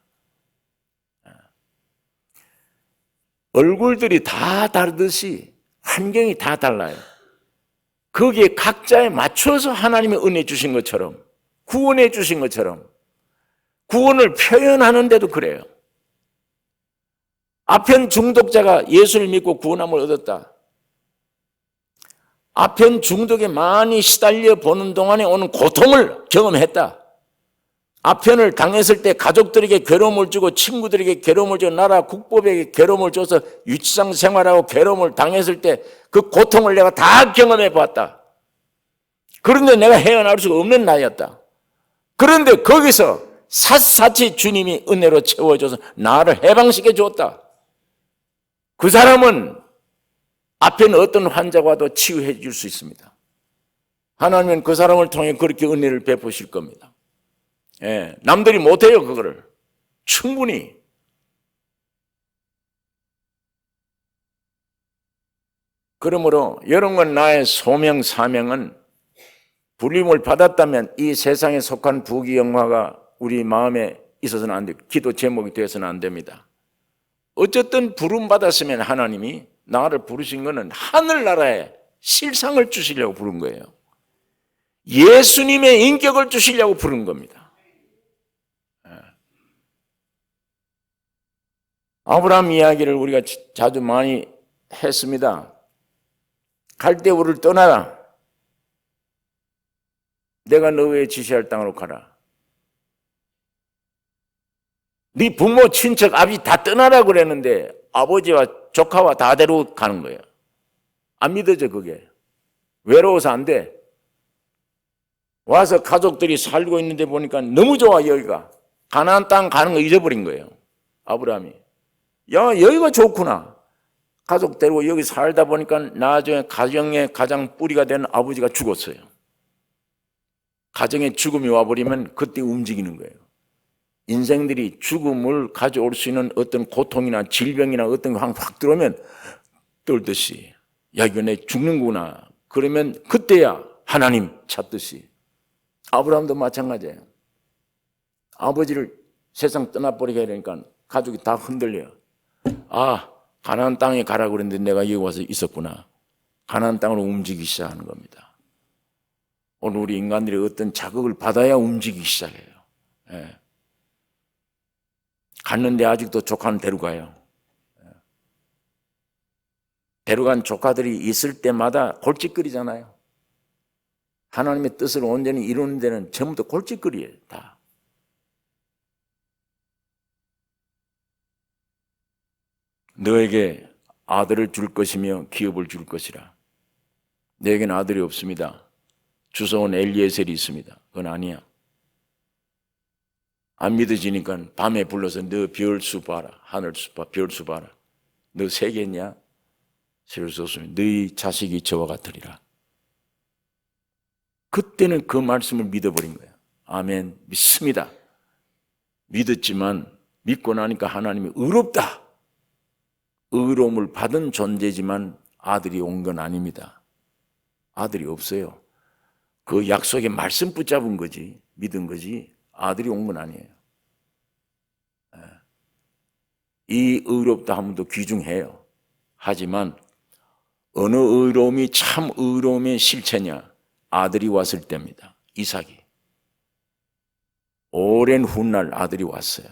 A: 얼굴들이 다 다르듯이 환경이 다 달라요. 거기에 각자에 맞춰서 하나님의 은혜 주신 것처럼, 구원해 주신 것처럼, 구원을 표현하는데도 그래요. 아편 중독자가 예수를 믿고 구원함을 얻었다. 아편 중독에 많이 시달려 보는 동안에 오는 고통을 경험했다. 아편을 당했을 때 가족들에게 괴로움을 주고 친구들에게 괴로움을 주고 나라 국법에게 괴로움을 줘서 유치장 생활하고 괴로움을 당했을 때 그 고통을 내가 다 경험해 보았다. 그런데 내가 헤어나올 수가 없는 나이였다. 그런데 거기서 샅샅이 주님이 은혜로 채워줘서 나를 해방시켜 주었다. 그 사람은 앞에는 어떤 환자가 와도 치유해 줄 수 있습니다. 하나님은 그 사람을 통해 그렇게 은혜를 베푸실 겁니다. 남들이 못해요, 그거를. 충분히. 그러므로 여러분, 나의 소명, 사명은 불림을 받았다면 이 세상에 속한 부귀영화가 우리 마음에 있어서는 안 돼요. 기도 제목이 되어서는 안 됩니다. 어쨌든 부름 받았으면 하나님이 나를 부르신 것은 하늘나라에 실상을 주시려고 부른 거예요. 예수님의 인격을 주시려고 부른 겁니다. 아브라함 이야기를 우리가 자주 많이 했습니다. 갈대우를 떠나라. 내가 너의 지시할 땅으로 가라. 네 부모, 친척, 아버지 다 떠나라 그랬는데 아버지와 조카와 다 데리고 가는 거예요. 안 믿어져, 그게. 외로워서 안 돼. 와서 가족들이 살고 있는데 보니까 너무 좋아, 여기가. 가나안 땅 가는 거 잊어버린 거예요, 아브라함이. 야, 여기가 좋구나. 가족 데리고 여기 살다 보니까 나중에 가정의 가장 뿌리가 된 아버지가 죽었어요. 가정에 죽음이 와버리면 그때 움직이는 거예요. 인생들이 죽음을 가져올 수 있는 어떤 고통이나 질병이나 어떤 게 확 들어오면 떨듯이, 야, 이거 내 죽는구나. 그러면 그때야 하나님 찾듯이 아브라함도 마찬가지예요. 아버지를 세상 떠나버리게 하니까 가족이 다 흔들려요. 아, 가나안 땅에 가라고 그랬는데 내가 여기 와서 있었구나. 가나안 땅으로 움직이기 시작하는 겁니다. 오늘 우리 인간들이 어떤 자극을 받아야 움직이기 시작해요. 예. 갔는데 아직도 조카는 데려가요. 예. 데려간 조카들이 있을 때마다 골칫거리잖아요. 하나님의 뜻을 온전히 이루는 데는 전부 다 골칫거리예요. 다. 너에게 아들을 줄 것이며 기업을 줄 것이라. 너에게는 아들이 없습니다. 주소온 엘리에셀이 있습니다. 그건 아니야. 안 믿어지니까 밤에 불러서 너 별수 봐라. 하늘수 봐. 별수 봐라. 너 세겠냐? 세울 수 없으면 너희 자식이 저와 같으리라. 그때는 그 말씀을 믿어버린 거예요. 아멘. 믿습니다. 믿었지만 믿고 나니까 하나님이 의롭다. 의로움을 받은 존재지만 아들이 온 건 아닙니다. 아들이 없어요. 그 약속의 말씀 붙잡은 거지, 믿은 거지 아들이 온 건 아니에요. 이 의롭다 하면도 귀중해요. 하지만 어느 의로움이 참 의로움의 실체냐? 아들이 왔을 때입니다. 이삭이. 오랜 훗날 아들이 왔어요.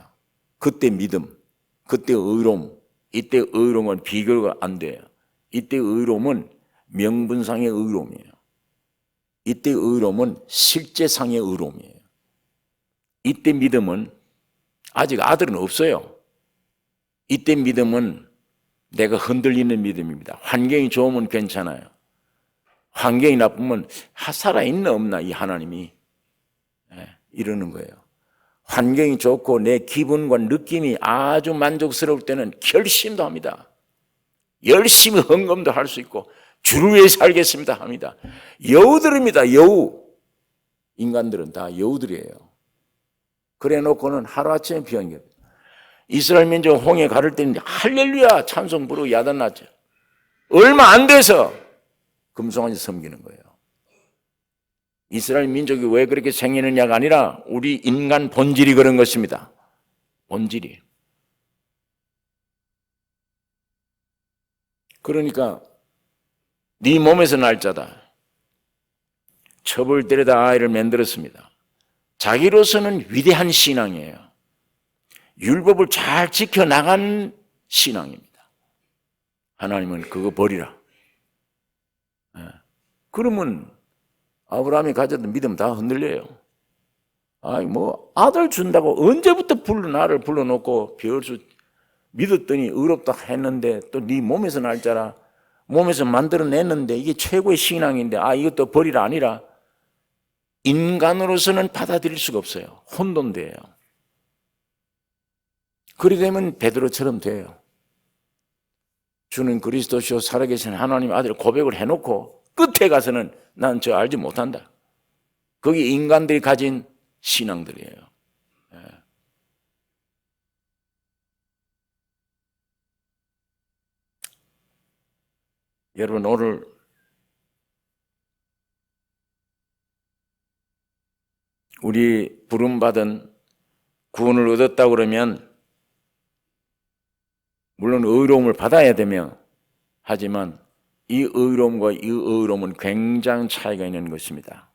A: 그때 믿음, 그때 의로움, 이때 의로움은 비교가 안 돼요. 이때 의로움은 명분상의 의로움이에요. 이때 의로움은 실제상의 의로움이에요. 이때 믿음은 아직 아들은 없어요. 이때 믿음은 내가 흔들리는 믿음입니다. 환경이 좋으면 괜찮아요. 환경이 나쁘면 살아있나 없나 이 하나님이 이러는 거예요. 환경이 좋고 내 기분과 느낌이 아주 만족스러울 때는 결심도 합니다. 열심히 헌금도 할 수 있고 주를 위해 살겠습니다 합니다. 여우들입니다. 여우. 인간들은 다 여우들이에요. 그래 놓고는 하루아침에 변경. 이스라엘 민족 홍해 가를 때는 할렐루야 찬송 부르고 야단났죠. 얼마 안 돼서 금송아지 섬기는 거예요. 이스라엘 민족이 왜 그렇게 생기느냐가 아니라 우리 인간 본질이 그런 것입니다. 본질이. 그러니까 네 몸에서 날 자다. 첩을 데려다 아이를 만들었습니다. 자기로서는 위대한 신앙이에요. 율법을 잘 지켜나간 신앙입니다. 하나님은 그거 버리라. 그러면 아브라함이 가졌던 믿음 다 흔들려요. 아이 뭐 아들 준다고 언제부터 나를 불러놓고 별수 믿었더니 의롭다 했는데 또 네 몸에서 날 자라 몸에서 만들어냈는데 이게 최고의 신앙인데 이것도 버리라 아니라 인간으로서는 받아들일 수가 없어요. 혼돈돼요. 그렇게 되면 베드로처럼 돼요. 주는 그리스도시요 살아계신 하나님 아들 고백을 해놓고 끝에 가서는 난 저 알지 못한다. 그게 인간들이 가진 신앙들이에요. 여러분 오늘 우리 부름받은 구원을 얻었다 그러면 물론 의로움을 받아야 되며 하지만 이 의로움과 이 의로움은 굉장히 차이가 있는 것입니다.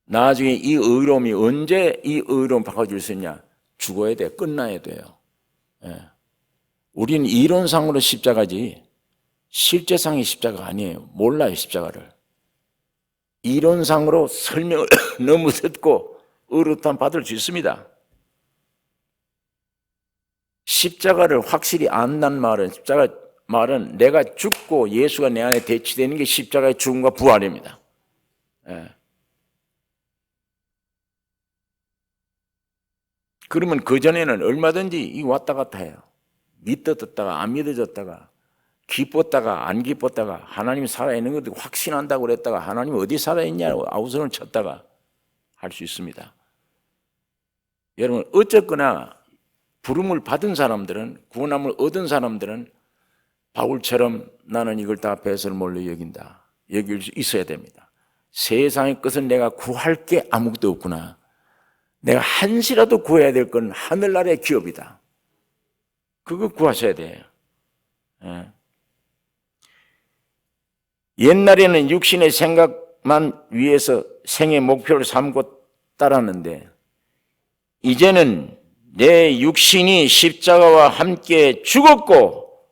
A: 나중에 이 의로움이 언제 이 의로움 바꿔줄 수 있냐? 죽어야 돼. 끝나야 돼요. 우리는 이론상으로 십자가지 실제상의 십자가가 아니에요. 몰라요 십자가를. 이론상으로 설명을 너무 듣고 의롭다함 받을 수 있습니다. 십자가를 확실히 안다는 말은 십자가 말은 내가 죽고 예수가 내 안에 대치되는 게 십자가의 죽음과 부활입니다. 그러면 그전에는 얼마든지 이 왔다 갔다 해요. 믿어졌다가 안 믿어졌다가 기뻤다가 안 기뻤다가 하나님이 살아있는 것도 확신한다고 그랬다가 하나님이 어디 살아있냐고 아우성을 쳤다가 할 수 있습니다. 여러분 어쨌거나 부름을 받은 사람들은 구원함을 얻은 사람들은 바울처럼 나는 이걸 다 배설물로 여긴다. 여길 수 있어야 됩니다. 세상의 것은 내가 구할 게 아무것도 없구나. 내가 한시라도 구해야 될 건 하늘나라의 기업이다. 그거 구하셔야 돼요. 예. 옛날에는 육신의 생각만 위해서 생의 목표를 삼고 따랐는데 이제는 내 육신이 십자가와 함께 죽었고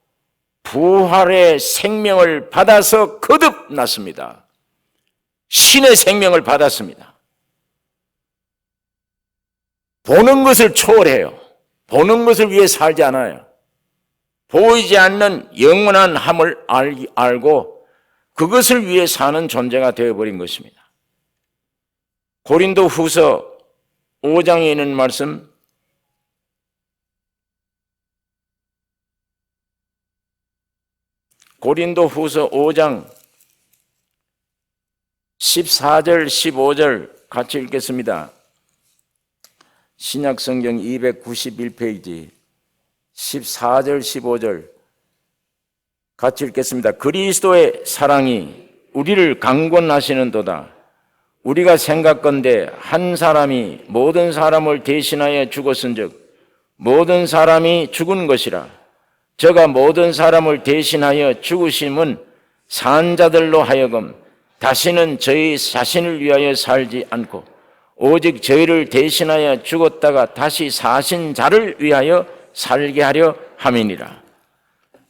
A: 부활의 생명을 받아서 거듭났습니다. 신의 생명을 받았습니다. 보는 것을 초월해요. 보는 것을 위해 살지 않아요. 보이지 않는 영원한 함을 알고 그것을 위해 사는 존재가 되어버린 것입니다. 고린도 후서 5장에 있는 말씀, 고린도 후서 5장 14절 15절 같이 읽겠습니다. 신약성경 291페이지 14절 15절 같이 읽겠습니다. 그리스도의 사랑이 우리를 강권하시는도다. 우리가 생각건대 한 사람이 모든 사람을 대신하여 죽었은즉 모든 사람이 죽은 것이라. 저가 모든 사람을 대신하여 죽으심은 산 자들로 하여금 다시는 저희 자신을 위하여 살지 않고 오직 저희를 대신하여 죽었다가 다시 사신 자를 위하여 살게 하려 함이니라.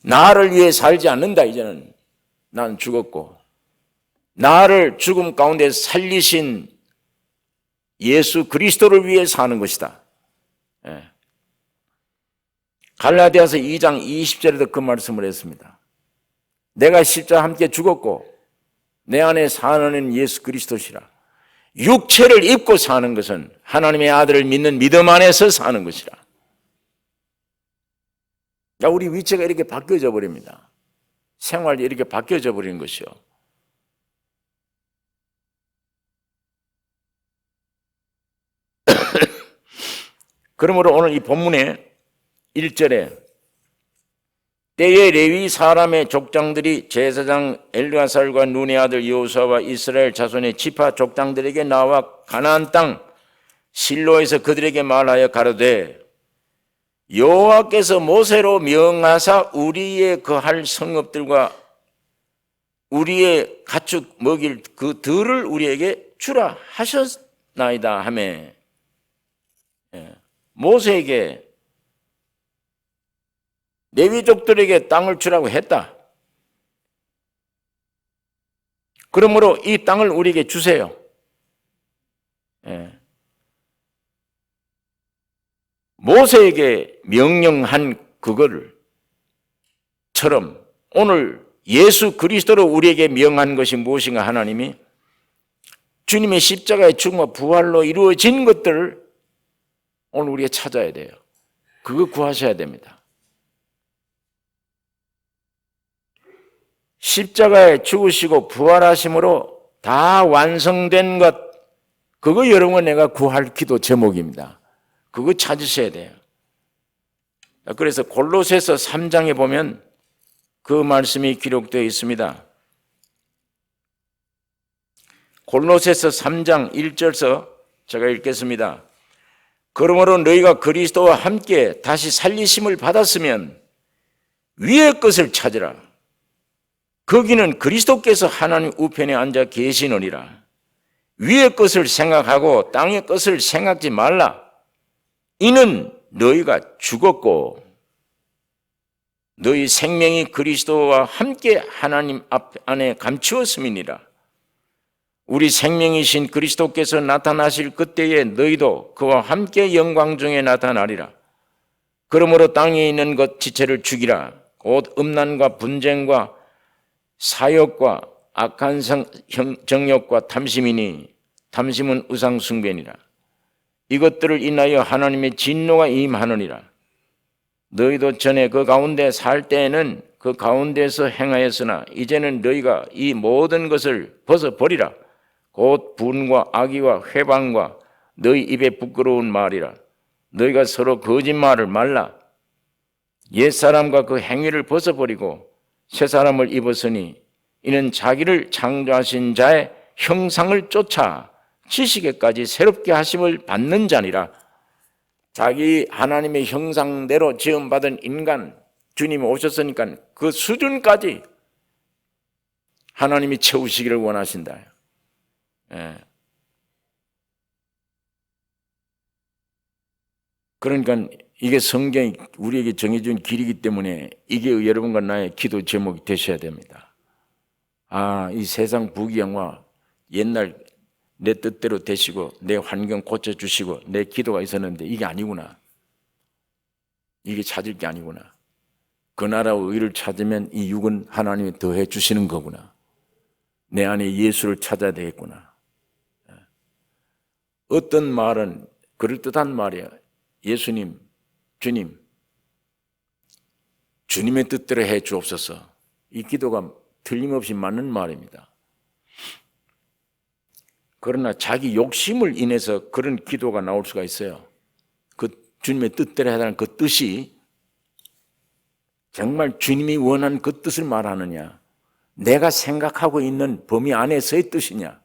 A: 나를 위해 살지 않는다. 이제는 난 죽었고 나를 죽음 가운데 살리신 예수 그리스도를 위해 사는 것이다. 예. 갈라디아서 2장 20절에도 그 말씀을 했습니다. 내가 십자와 함께 죽었고 내 안에 사는 예수 그리스도시라. 육체를 입고 사는 것은 하나님의 아들을 믿는 믿음 안에서 사는 것이라. 우리 위치가 이렇게 바뀌어져 버립니다. 생활이 이렇게 바뀌어져 버리는 것이요. 그러므로 오늘 이 본문의 1절에 때에 레위 사람의 족장들이 제사장 엘르아살과 눈의 아들 여호수아와 이스라엘 자손의 지파 족장들에게 나와 가나안 땅 실로에서 그들에게 말하여 가로되 여호와께서 모세로 명하사 우리의 거할 성읍들과 우리의 가축 먹일 그 들을 우리에게 주라 하셨나이다 하며 모세에게 레위족들에게 땅을 주라고 했다. 그러므로 이 땅을 우리에게 주세요. 모세에게 명령한 그거를처럼 오늘 예수 그리스도로 우리에게 명한 것이 무엇인가? 하나님이 주님의 십자가의 죽음과 부활로 이루어진 것들을 오늘 우리가 찾아야 돼요. 그거 구하셔야 됩니다. 십자가에 죽으시고 부활하심으로 다 완성된 것, 그거 여러분 내가 구할 기도 제목입니다. 그거 찾으셔야 돼요. 그래서 골로새서 3장에 보면 그 말씀이 기록되어 있습니다. 골로새서 3장 1절서 제가 읽겠습니다. 그러므로 너희가 그리스도와 함께 다시 살리심을 받았으면 위의 것을 찾으라. 거기는 그리스도께서 하나님 우편에 앉아 계시느니라. 위의 것을 생각하고 땅의 것을 생각지 말라. 이는 너희가 죽었고 너희 생명이 그리스도와 함께 하나님 안에 감추었음이니라. 우리 생명이신 그리스도께서 나타나실 그때에 너희도 그와 함께 영광 중에 나타나리라. 그러므로 땅에 있는 것 지체를 죽이라. 곧 음란과 분쟁과 사욕과 악한 정욕과 탐심이니 탐심은 우상 숭배니라. 이것들을 인하여 하나님의 진노가 임하느니라. 너희도 전에 그 가운데 살 때에는 그 가운데서 행하였으나 이제는 너희가 이 모든 것을 벗어버리라. 곧 분과 악의와 회방과 너희 입에 부끄러운 말이라. 너희가 서로 거짓말을 말라. 옛사람과 그 행위를 벗어버리고 새 사람을 입었으니 이는 자기를 창조하신 자의 형상을 쫓아 지식에까지 새롭게 하심을 받는 자니라. 자기 하나님의 형상대로 지음받은 인간, 주님이 오셨으니까 그 수준까지 하나님이 채우시기를 원하신다. 예. 그러니까 이게 성경이 우리에게 정해준 길이기 때문에 이게 여러분과 나의 기도 제목이 되셔야 됩니다. 아, 이 세상 부귀영화 옛날 내 뜻대로 되시고 내 환경 고쳐주시고 내 기도가 있었는데 이게 아니구나. 이게 찾을 게 아니구나. 그 나라와 의를 찾으면 이 육은 하나님이 더해 주시는 거구나. 내 안에 예수를 찾아야 되겠구나. 어떤 말은 그럴듯한 말이야. 예수님, 주님, 주님의 뜻대로 해 주옵소서. 이 기도가 틀림없이 맞는 말입니다. 그러나 자기 욕심을 인해서 그런 기도가 나올 수가 있어요. 그 주님의 뜻대로 해달라는 그 뜻이 정말 주님이 원하는 그 뜻을 말하느냐, 내가 생각하고 있는 범위 안에서의 뜻이냐.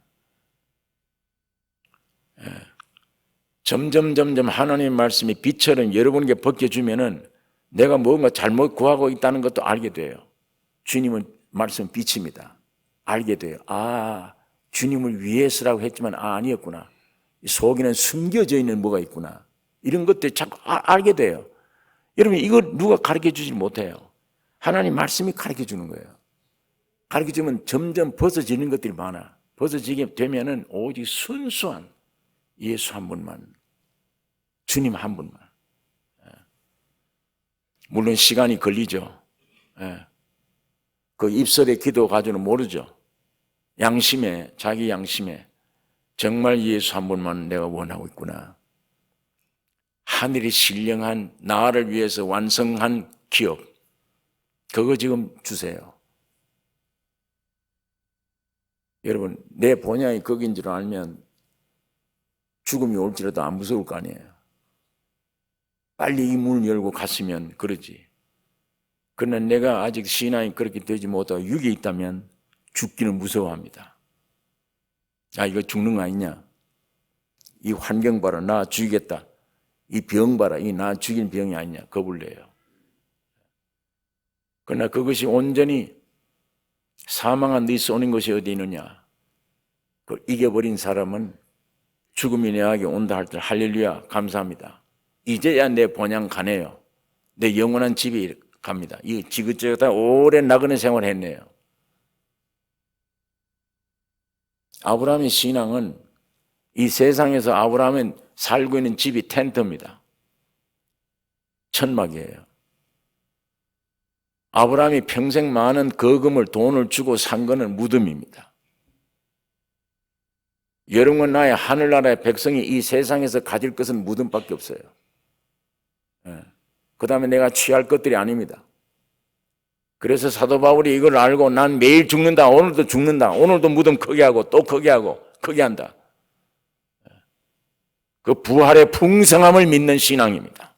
A: 점점 하나님의 말씀이 빛처럼 여러분에게 벗겨주면은 내가 뭔가 잘못 구하고 있다는 것도 알게 돼요. 주님은 말씀 빛입니다. 알게 돼요. 아, 주님을 위해서라고 했지만 아니었구나. 속에는 숨겨져 있는 뭐가 있구나. 이런 것들 자꾸 알게 돼요. 여러분 이거 누가 가르쳐 주지 못해요. 하나님 말씀이 가르쳐 주는 거예요. 가르쳐 주면 점점 벗어지는 것들이 많아. 벗어지게 되면은 오직 순수한 예수 한 분만, 주님 한 분만. 물론 시간이 걸리죠. 그 입술의 기도 가지고는 모르죠. 양심에, 자기 양심에 정말 예수 한 분만 내가 원하고 있구나. 하늘이 신령한 나를 위해서 완성한 기업, 그거 지금 주세요. 여러분, 내 본향이 거긴 줄 알면 죽음이 올지라도 안 무서울 거 아니에요. 빨리 이 문을 열고 갔으면 그러지. 그러나 내가 아직 신앙이 그렇게 되지 못하고 육에 있다면 죽기는 무서워합니다. 아, 이거 죽는 거 아니냐? 이 환경 봐라, 나 죽이겠다. 이 병 봐라, 이 나 죽이는 병이 아니냐? 겁을 내요. 그러나 그것이 온전히 사망한 네 쏘는 것이 어디 있느냐? 그 이겨버린 사람은 죽음이 내게 온다 할 때 할렐루야 감사합니다. 이제야 내 본향 가네요. 내 영원한 집이 갑니다. 이 지긋지긋한 오랜 나그네 생활을 했네요. 아브라함의 신앙은 이 세상에서 아브라함은 살고 있는 집이 텐트입니다. 천막이에요. 아브라함이 평생 많은 거금을 돈을 주고 산 거는 무덤입니다. 여러분과 나의 하늘나라의 백성이 이 세상에서 가질 것은 무덤밖에 없어요. 그 다음에 내가 취할 것들이 아닙니다. 그래서 사도 바울이 이걸 알고 난 매일 죽는다. 오늘도 죽는다. 오늘도 무덤 크게 하고 또 크게 하고 크게 한다. 그 부활의 풍성함을 믿는 신앙입니다.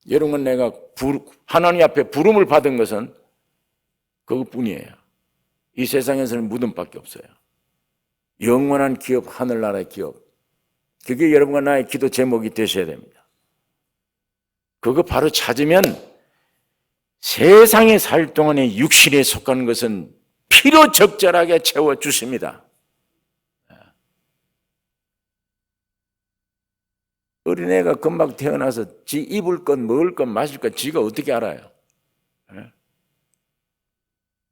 A: 여러분 내가 하나님 앞에 부름을 받은 것은 그것뿐이에요. 이 세상에서는 무덤밖에 없어요. 영원한 기업, 하늘나라의 기업. 그게 여러분과 나의 기도 제목이 되셔야 됩니다. 그거 바로 찾으면 세상에 살 동안에 육신에 속한 것은 피로 적절하게 채워주십니다. 어린애가 금방 태어나서 지 입을 것, 먹을 것, 마실 것 지가 어떻게 알아요?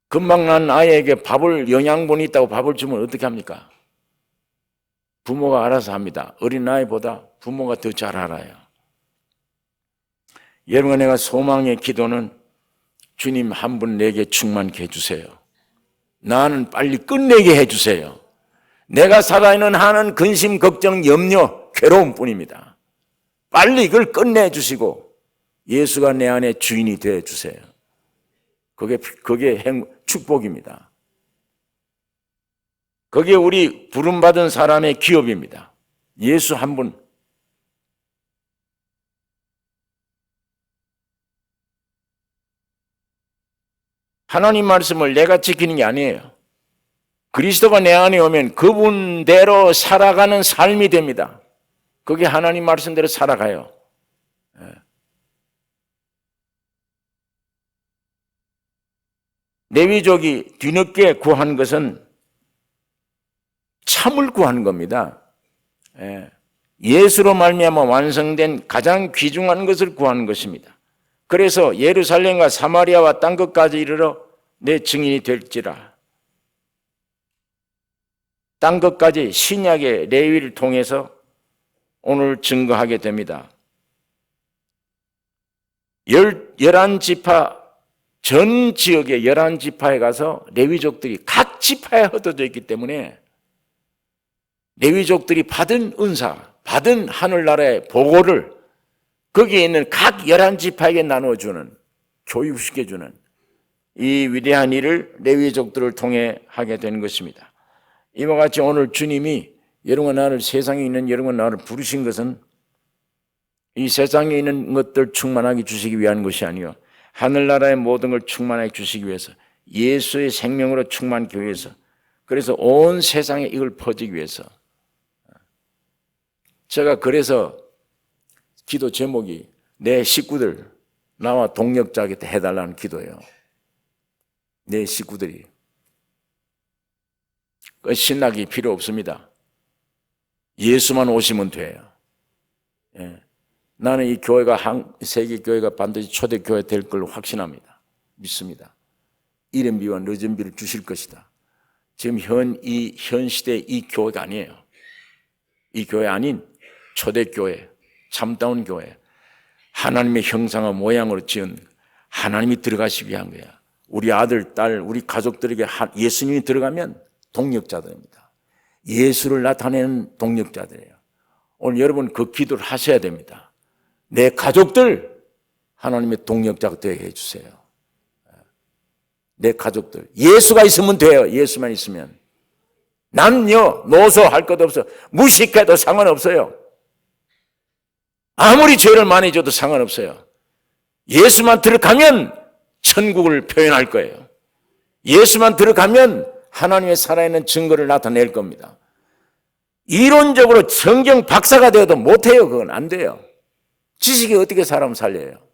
A: 금방 난 아이에게 밥을 영양분이 있다고 밥을 주면 어떻게 합니까? 부모가 알아서 합니다. 어린아이보다 부모가 더 잘 알아요. 여러분 내가 소망의 기도는 주님 한 분 내게 충만케 해주세요. 나는 빨리 끝내게 해주세요. 내가 살아있는 한은 근심, 걱정, 염려, 괴로움뿐입니다. 빨리 이걸 끝내주시고 예수가 내 안에 주인이 되어주세요. 그게 축복입니다. 그게 우리 부름받은 사람의 기업입니다. 예수 한 분. 하나님 말씀을 내가 지키는 게 아니에요. 그리스도가 내 안에 오면 그분대로 살아가는 삶이 됩니다. 그게 하나님 말씀대로 살아가요. 레위족이 뒤늦게 구한 것은 참을 구한 겁니다. 예수로 말미암아 완성된 가장 귀중한 것을 구하는 것입니다. 그래서 예루살렘과 사마리아와 땅 끝까지 이르러 내 증인이 될지라. 땅 끝까지 신약의 레위를 통해서 오늘 증거하게 됩니다. 11지파 전 지역의 11지파에 가서 레위족들이 각 지파에 흩어져 있기 때문에 레위족들이 받은 은사, 받은 하늘나라의 보고를 거기에 있는 각 11지파에게 나눠주는, 교육시켜주는 이 위대한 일을 레위족들을 통해 하게 된 것입니다. 이와 같이 오늘 주님이 여러분과 나를, 세상에 있는 여러분과 나를 부르신 것은 이 세상에 있는 것들 충만하게 주시기 위한 것이 아니요, 하늘나라의 모든 걸 충만하게 주시기 위해서, 예수의 생명으로 충만하기 위해서, 그래서 온 세상에 이걸 퍼지기 위해서. 제가 그래서 기도 제목이 내 식구들, 나와 동력자게 해달라는 기도예요. 내 식구들이. 신나기 필요 없습니다. 예수만 오시면 돼요. 나는 이 교회가 세계 교회가 반드시 초대 교회 될 걸 확신합니다. 믿습니다. 이른 비와 늦은 비를 주실 것이다. 지금 현 시대 이 교회가 아니에요. 이 교회 아닌 초대 교회, 참다운 교회, 하나님의 형상과 모양으로 지은, 하나님이 들어가시기 위한 거야. 우리 아들, 딸, 우리 가족들에게 예수님이 들어가면 동력자들입니다. 예수를 나타내는 동력자들이에요. 오늘 여러분 그 기도를 하셔야 됩니다. 내 가족들 하나님의 동력자가 되게 해주세요. 내 가족들 예수가 있으면 돼요. 예수만 있으면. 남녀 노소 할 것 없어. 무식해도 상관없어요. 아무리 죄를 많이 져도 상관없어요. 예수만 들어가면 천국을 표현할 거예요. 예수만 들어가면 하나님의 살아있는 증거를 나타낼 겁니다. 이론적으로 성경 박사가 되어도 못해요. 그건 안 돼요. 지식이 어떻게 사람 살려요?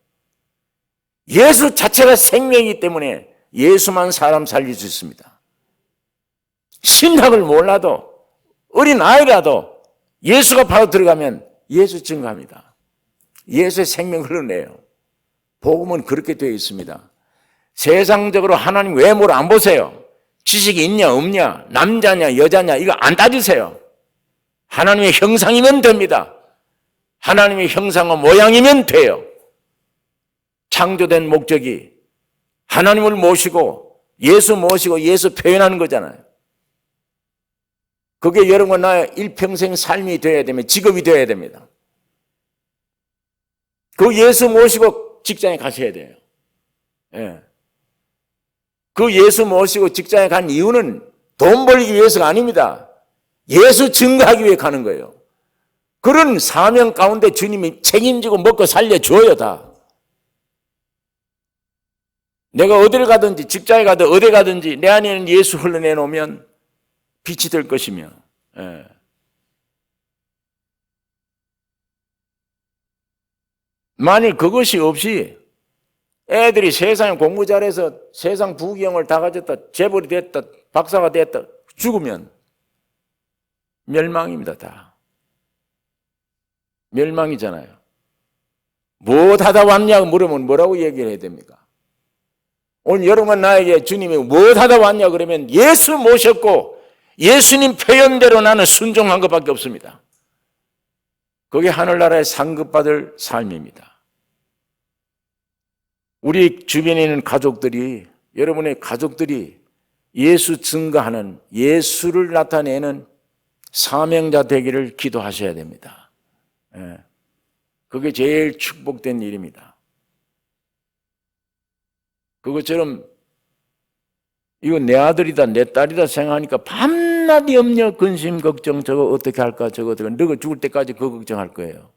A: 예수 자체가 생명이기 때문에 예수만 사람 살릴 수 있습니다. 신학을 몰라도 어린 아이라도 예수가 바로 들어가면 예수 증거합니다. 예수의 생명 흘러내요. 복음은 그렇게 되어 있습니다. 세상적으로 하나님 외모를 안 보세요. 지식이 있냐 없냐, 남자냐 여자냐 이거 안 따지세요. 하나님의 형상이면 됩니다. 하나님의 형상과 모양이면 돼요. 창조된 목적이 하나님을 모시고 예수 표현하는 거잖아요. 그게 여러분과 나의 일평생 삶이 되어야 되면, 직업이 되어야 됩니다. 그 예수 모시고 직장에 가셔야 돼요. 예. 그 예수 모시고 직장에 간 이유는 돈 벌기 위해서가 아닙니다. 예수 증거하기 위해 가는 거예요. 그런 사명 가운데 주님이 책임지고 먹고 살려줘요, 다. 내가 어디를 가든지, 직장에 가든 어디 가든지 내 안에는 예수 흘러내놓으면 빛이 될 것이며, 예. 만일 그것이 없이 애들이 세상에 공부 잘해서 세상 부귀영을 다 가졌다, 재벌이 됐다, 박사가 됐다, 죽으면 멸망입니다, 다. 멸망이잖아요. 무엇하다 왔냐고 물으면 뭐라고 얘기를 해야 됩니까? 오늘 여러분 나에게 주님이 무엇하다 왔냐 그러면 예수 모셨고 예수님 표현대로 나는 순종한 것밖에 없습니다. 그게 하늘나라에 상급받을 삶입니다. 우리 주변에 있는 가족들이, 여러분의 가족들이 예수 증거하는, 예수를 나타내는 사명자 되기를 기도하셔야 됩니다. 예. 그게 제일 축복된 일입니다. 그것처럼 이거 내 아들이다 내 딸이다 생각하니까 밤낮 염려 근심 걱정, 저거 어떻게 할까 저거 어떻게, 너가 죽을 때까지 그거 걱정할 거예요.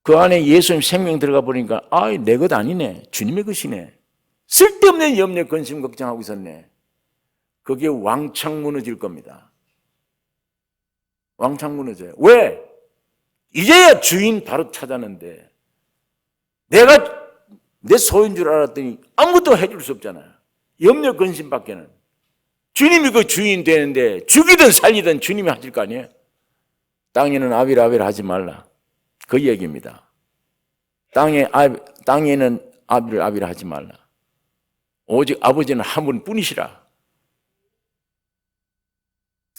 A: 그 안에 예수님 생명 들어가 보니까 내 것 아니네, 주님의 것이네, 쓸데없는 염려, 근심, 걱정하고 있었네. 그게 왕창 무너질 겁니다. 왕창 무너져요. 왜? 이제야 주인 바로 찾았는데 내가 내 소유인 줄 알았더니 아무것도 해줄 수 없잖아요. 염려, 근심밖에는. 주님이 그 주인 되는데 죽이든 살리든 주님이 하실 거 아니에요? 땅에는 아비라비를 하지 말라. 그 얘기입니다. 땅에는 아비를 하지 말라. 오직 아버지는 한 분뿐이시라.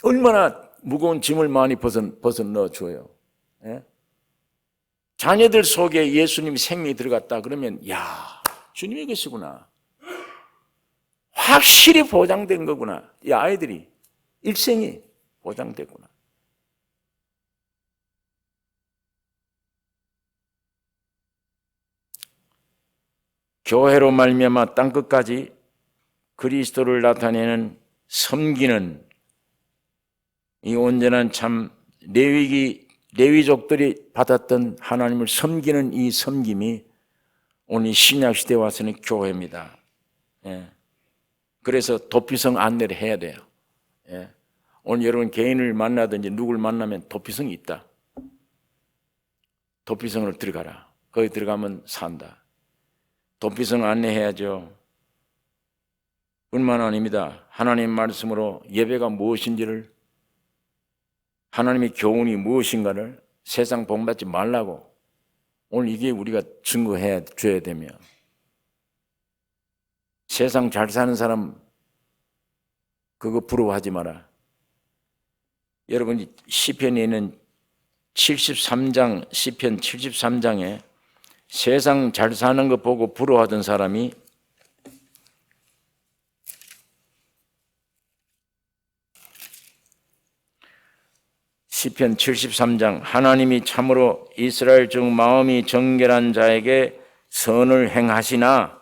A: 얼마나 무거운 짐을 많이 벗어 넣어줘요. 예? 자녀들 속에 예수님이 생명이 들어갔다 그러면 야, 주님이 계시구나. 확실히 보장된 거구나. 이 아이들이 일생이 보장되구나. 교회로 말미암아 땅끝까지 그리스도를 나타내는 섬기는 이 온전한 참 레위족들이 받았던 하나님을 섬기는 이 섬김이 오늘 신약 시대에 와서는 교회입니다. 예. 그래서 도피성 안내를 해야 돼요. 예. 오늘 여러분 개인을 만나든지 누굴 만나면 도피성이 있다. 도피성으로 들어가라. 거기 들어가면 산다. 도피성 안내해야죠. 뿐만 아닙니다. 하나님 말씀으로 예배가 무엇인지를, 하나님의 교훈이 무엇인가를 세상 본받지 말라고 오늘 이게 우리가 증거해 줘야 되며, 세상 잘 사는 사람 그거 부러워하지 마라. 여러분 시편에 있는 73장 시편 73장에 세상 잘 사는 거 보고 부러워하던 사람이 시편 73장 하나님이 참으로 이스라엘 중 마음이 정결한 자에게 선을 행하시나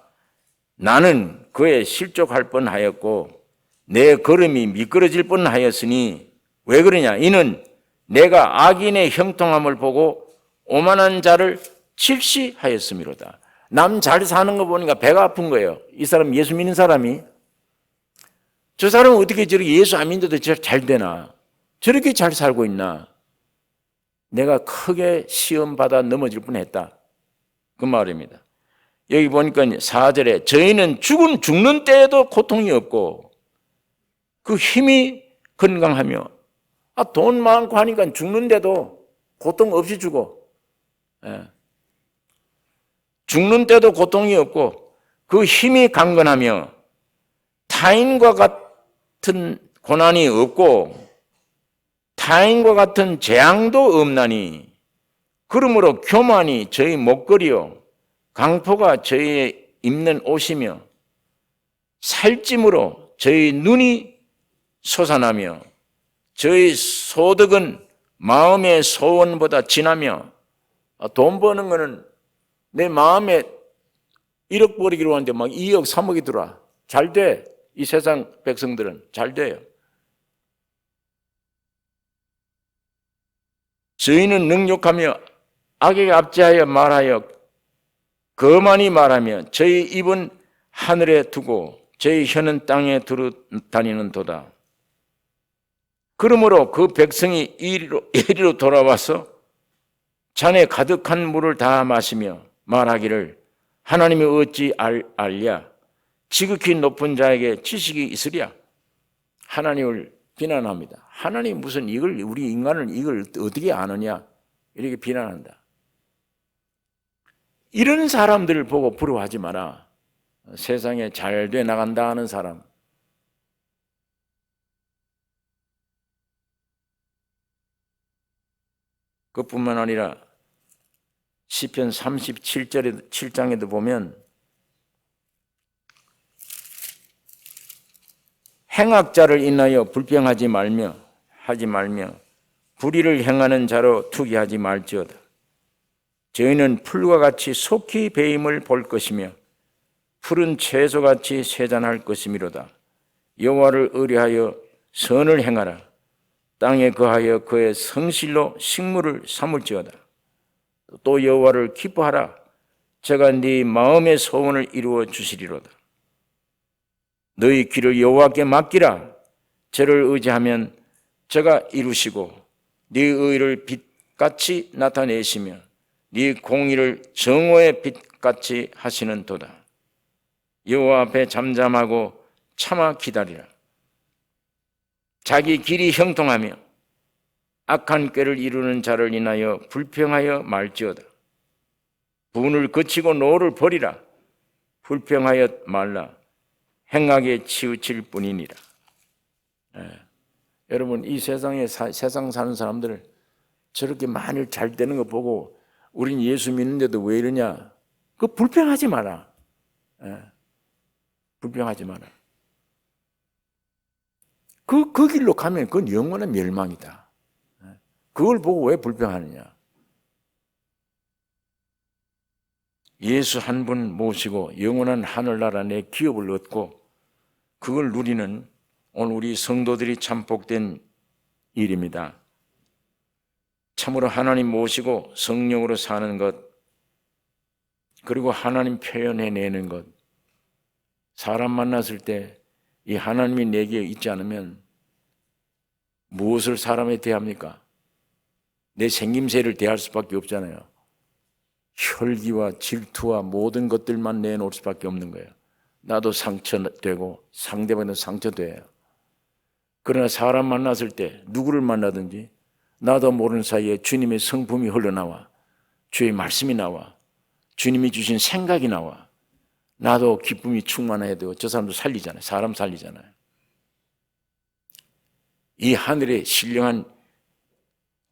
A: 나는 그에 실족할 뻔하였고 내 걸음이 미끄러질 뻔하였으니 왜 그러냐? 이는 내가 악인의 형통함을 보고 오만한 자를 질시하였음이로다. 남 잘 사는 거 보니까 배가 아픈 거예요. 이 사람 예수 믿는 사람이 저 사람은 어떻게 저렇게 예수 안 믿는데도 잘 되나? 저렇게 잘 살고 있나? 내가 크게 시험받아 넘어질 뻔했다. 그 말입니다. 여기 보니까 4절에 저희는 죽는 때에도 고통이 없고 그 힘이 건강하며 돈 많고 하니까 죽는데도 고통 없이 죽어. 예. 죽는 때도 고통이 없고 그 힘이 강건하며 타인과 같은 고난이 없고 타인과 같은 재앙도 없나니 그러므로 교만이 저희 목걸이요 강포가 저희의 입는 옷이며 살찜으로 저희 눈이 솟아나며 저희 소득은 마음의 소원보다 진하며 돈 버는 거는 내 마음에 1억 벌기로 하는데 막 2억 3억이 들어와. 잘 돼. 이 세상 백성들은 잘 돼요. 저희는 능욕하며 악에게 압제하여 말하여 거만히 말하며 저희 입은 하늘에 두고 저희 혀는 땅에 두루 다니는 도다. 그러므로 그 백성이 이리로 돌아와서 잔에 가득한 물을 다 마시며 말하기를 하나님이 어찌 알랴? 지극히 높은 자에게 지식이 있으랴? 하나님을 비난합니다. 하나님 무슨 우리 인간을 이걸 어떻게 아느냐? 이렇게 비난한다. 이런 사람들을 보고 부러워하지 마라. 세상에 잘 돼 나간다 하는 사람. 그뿐만 아니라 시편 37장에도 보면 행악자를 인하여 불평하지 말며 불의를 행하는 자로 투기하지 말지어다. 저희는 풀과 같이 속히 배임을 볼 것이며 푸른 채소같이 세잔할 것이미로다. 여호와를 의뢰하여 선을 행하라. 땅에 거하여 그의 성실로 식물을 삼을지어다. 또 여호와를 기뻐하라. 제가 네 마음의 소원을 이루어 주시리로다. 너희 길을 여호와께 맡기라. 저를 의지하면 저가 이루시고 네 의를 빛같이 나타내시며 네 공의를 정오의 빛같이 하시는도다. 여호와 앞에 잠잠하고 참아 기다리라. 자기 길이 형통하며 악한 꾀를 이루는 자를 인하여 불평하여 말지어다. 분을 그치고 노를 버리라. 불평하여 말라. 행하게 치우칠 뿐이니라. 여러분, 이 세상 사는 사람들 저렇게 많이 잘 되는 거 보고 우린 예수 믿는데도 왜 이러냐? 그 불평하지 마라. 불평하지 마라. 그 길로 가면 그건 영원한 멸망이다. 그걸 보고 왜 불평하느냐? 예수 한 분 모시고 영원한 하늘나라 내 기업을 얻고 그걸 누리는 오늘 우리 성도들이 참 복된 일입니다. 참으로 하나님 모시고 성령으로 사는 것, 그리고 하나님 표현해내는 것. 사람 만났을 때 이 하나님이 내게 있지 않으면 무엇을 사람에 대합니까? 내 생김새를 대할 수밖에 없잖아요. 혈기와 질투와 모든 것들만 내놓을 수밖에 없는 거예요. 나도 상처되고 상대방도 상처돼요. 그러나 사람 만났을 때 누구를 만나든지 나도 모르는 사이에 주님의 성품이 흘러나와, 주의 말씀이 나와, 주님이 주신 생각이 나와, 나도 기쁨이 충만해야 되고 저 사람도 살리잖아요. 사람 살리잖아요. 이 하늘의 신령한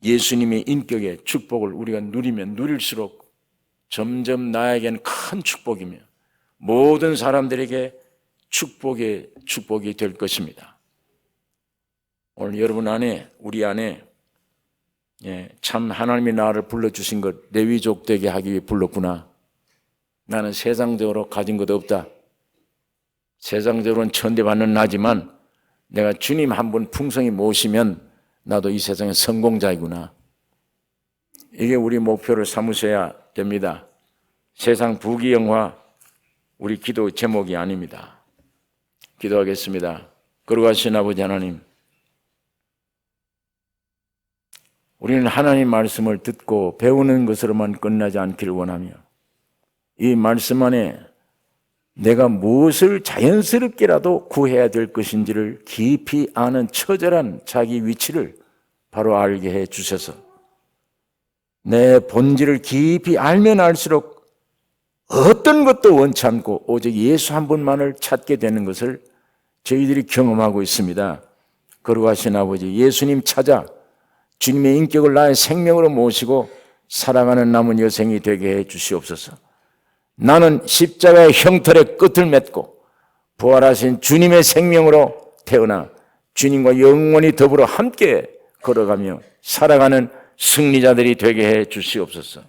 A: 예수님의 인격의 축복을 우리가 누리면 누릴수록 점점 나에게는 큰 축복이며 모든 사람들에게 축복이 될 것입니다. 오늘 여러분 안에, 우리 안에 참 하나님이 나를 불러주신 것, 레위족 되게 하기 위해 불렀구나. 나는 세상적으로 가진 것 없다. 세상적으로는 천대받는 나지만 내가 주님 한 분 풍성히 모시면 나도 이 세상의 성공자이구나. 이게 우리 목표를 삼으셔야 됩니다. 세상 부귀영화 우리 기도 제목이 아닙니다. 기도하겠습니다. 거룩하신 아버지 하나님, 우리는 하나님 말씀을 듣고 배우는 것으로만 끝나지 않기를 원하며 이 말씀 안에 내가 무엇을 자연스럽게라도 구해야 될 것인지를 깊이 아는 처절한 자기 위치를 바로 알게 해 주셔서 내 본질을 깊이 알면 알수록 어떤 것도 원치 않고 오직 예수 한 분만을 찾게 되는 것을 저희들이 경험하고 있습니다. 거룩하신 아버지, 예수님 찾아 주님의 인격을 나의 생명으로 모시고 살아가는 남은 여생이 되게 해 주시옵소서. 나는 십자가의 형틀의 끝을 맺고 부활하신 주님의 생명으로 태어나 주님과 영원히 더불어 함께 걸어가며 살아가는 승리자들이 되게 해 주시옵소서.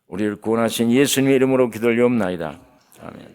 A: 우리를 구원하신 예수님의 이름으로 기도를 올리옵나이다. 아멘.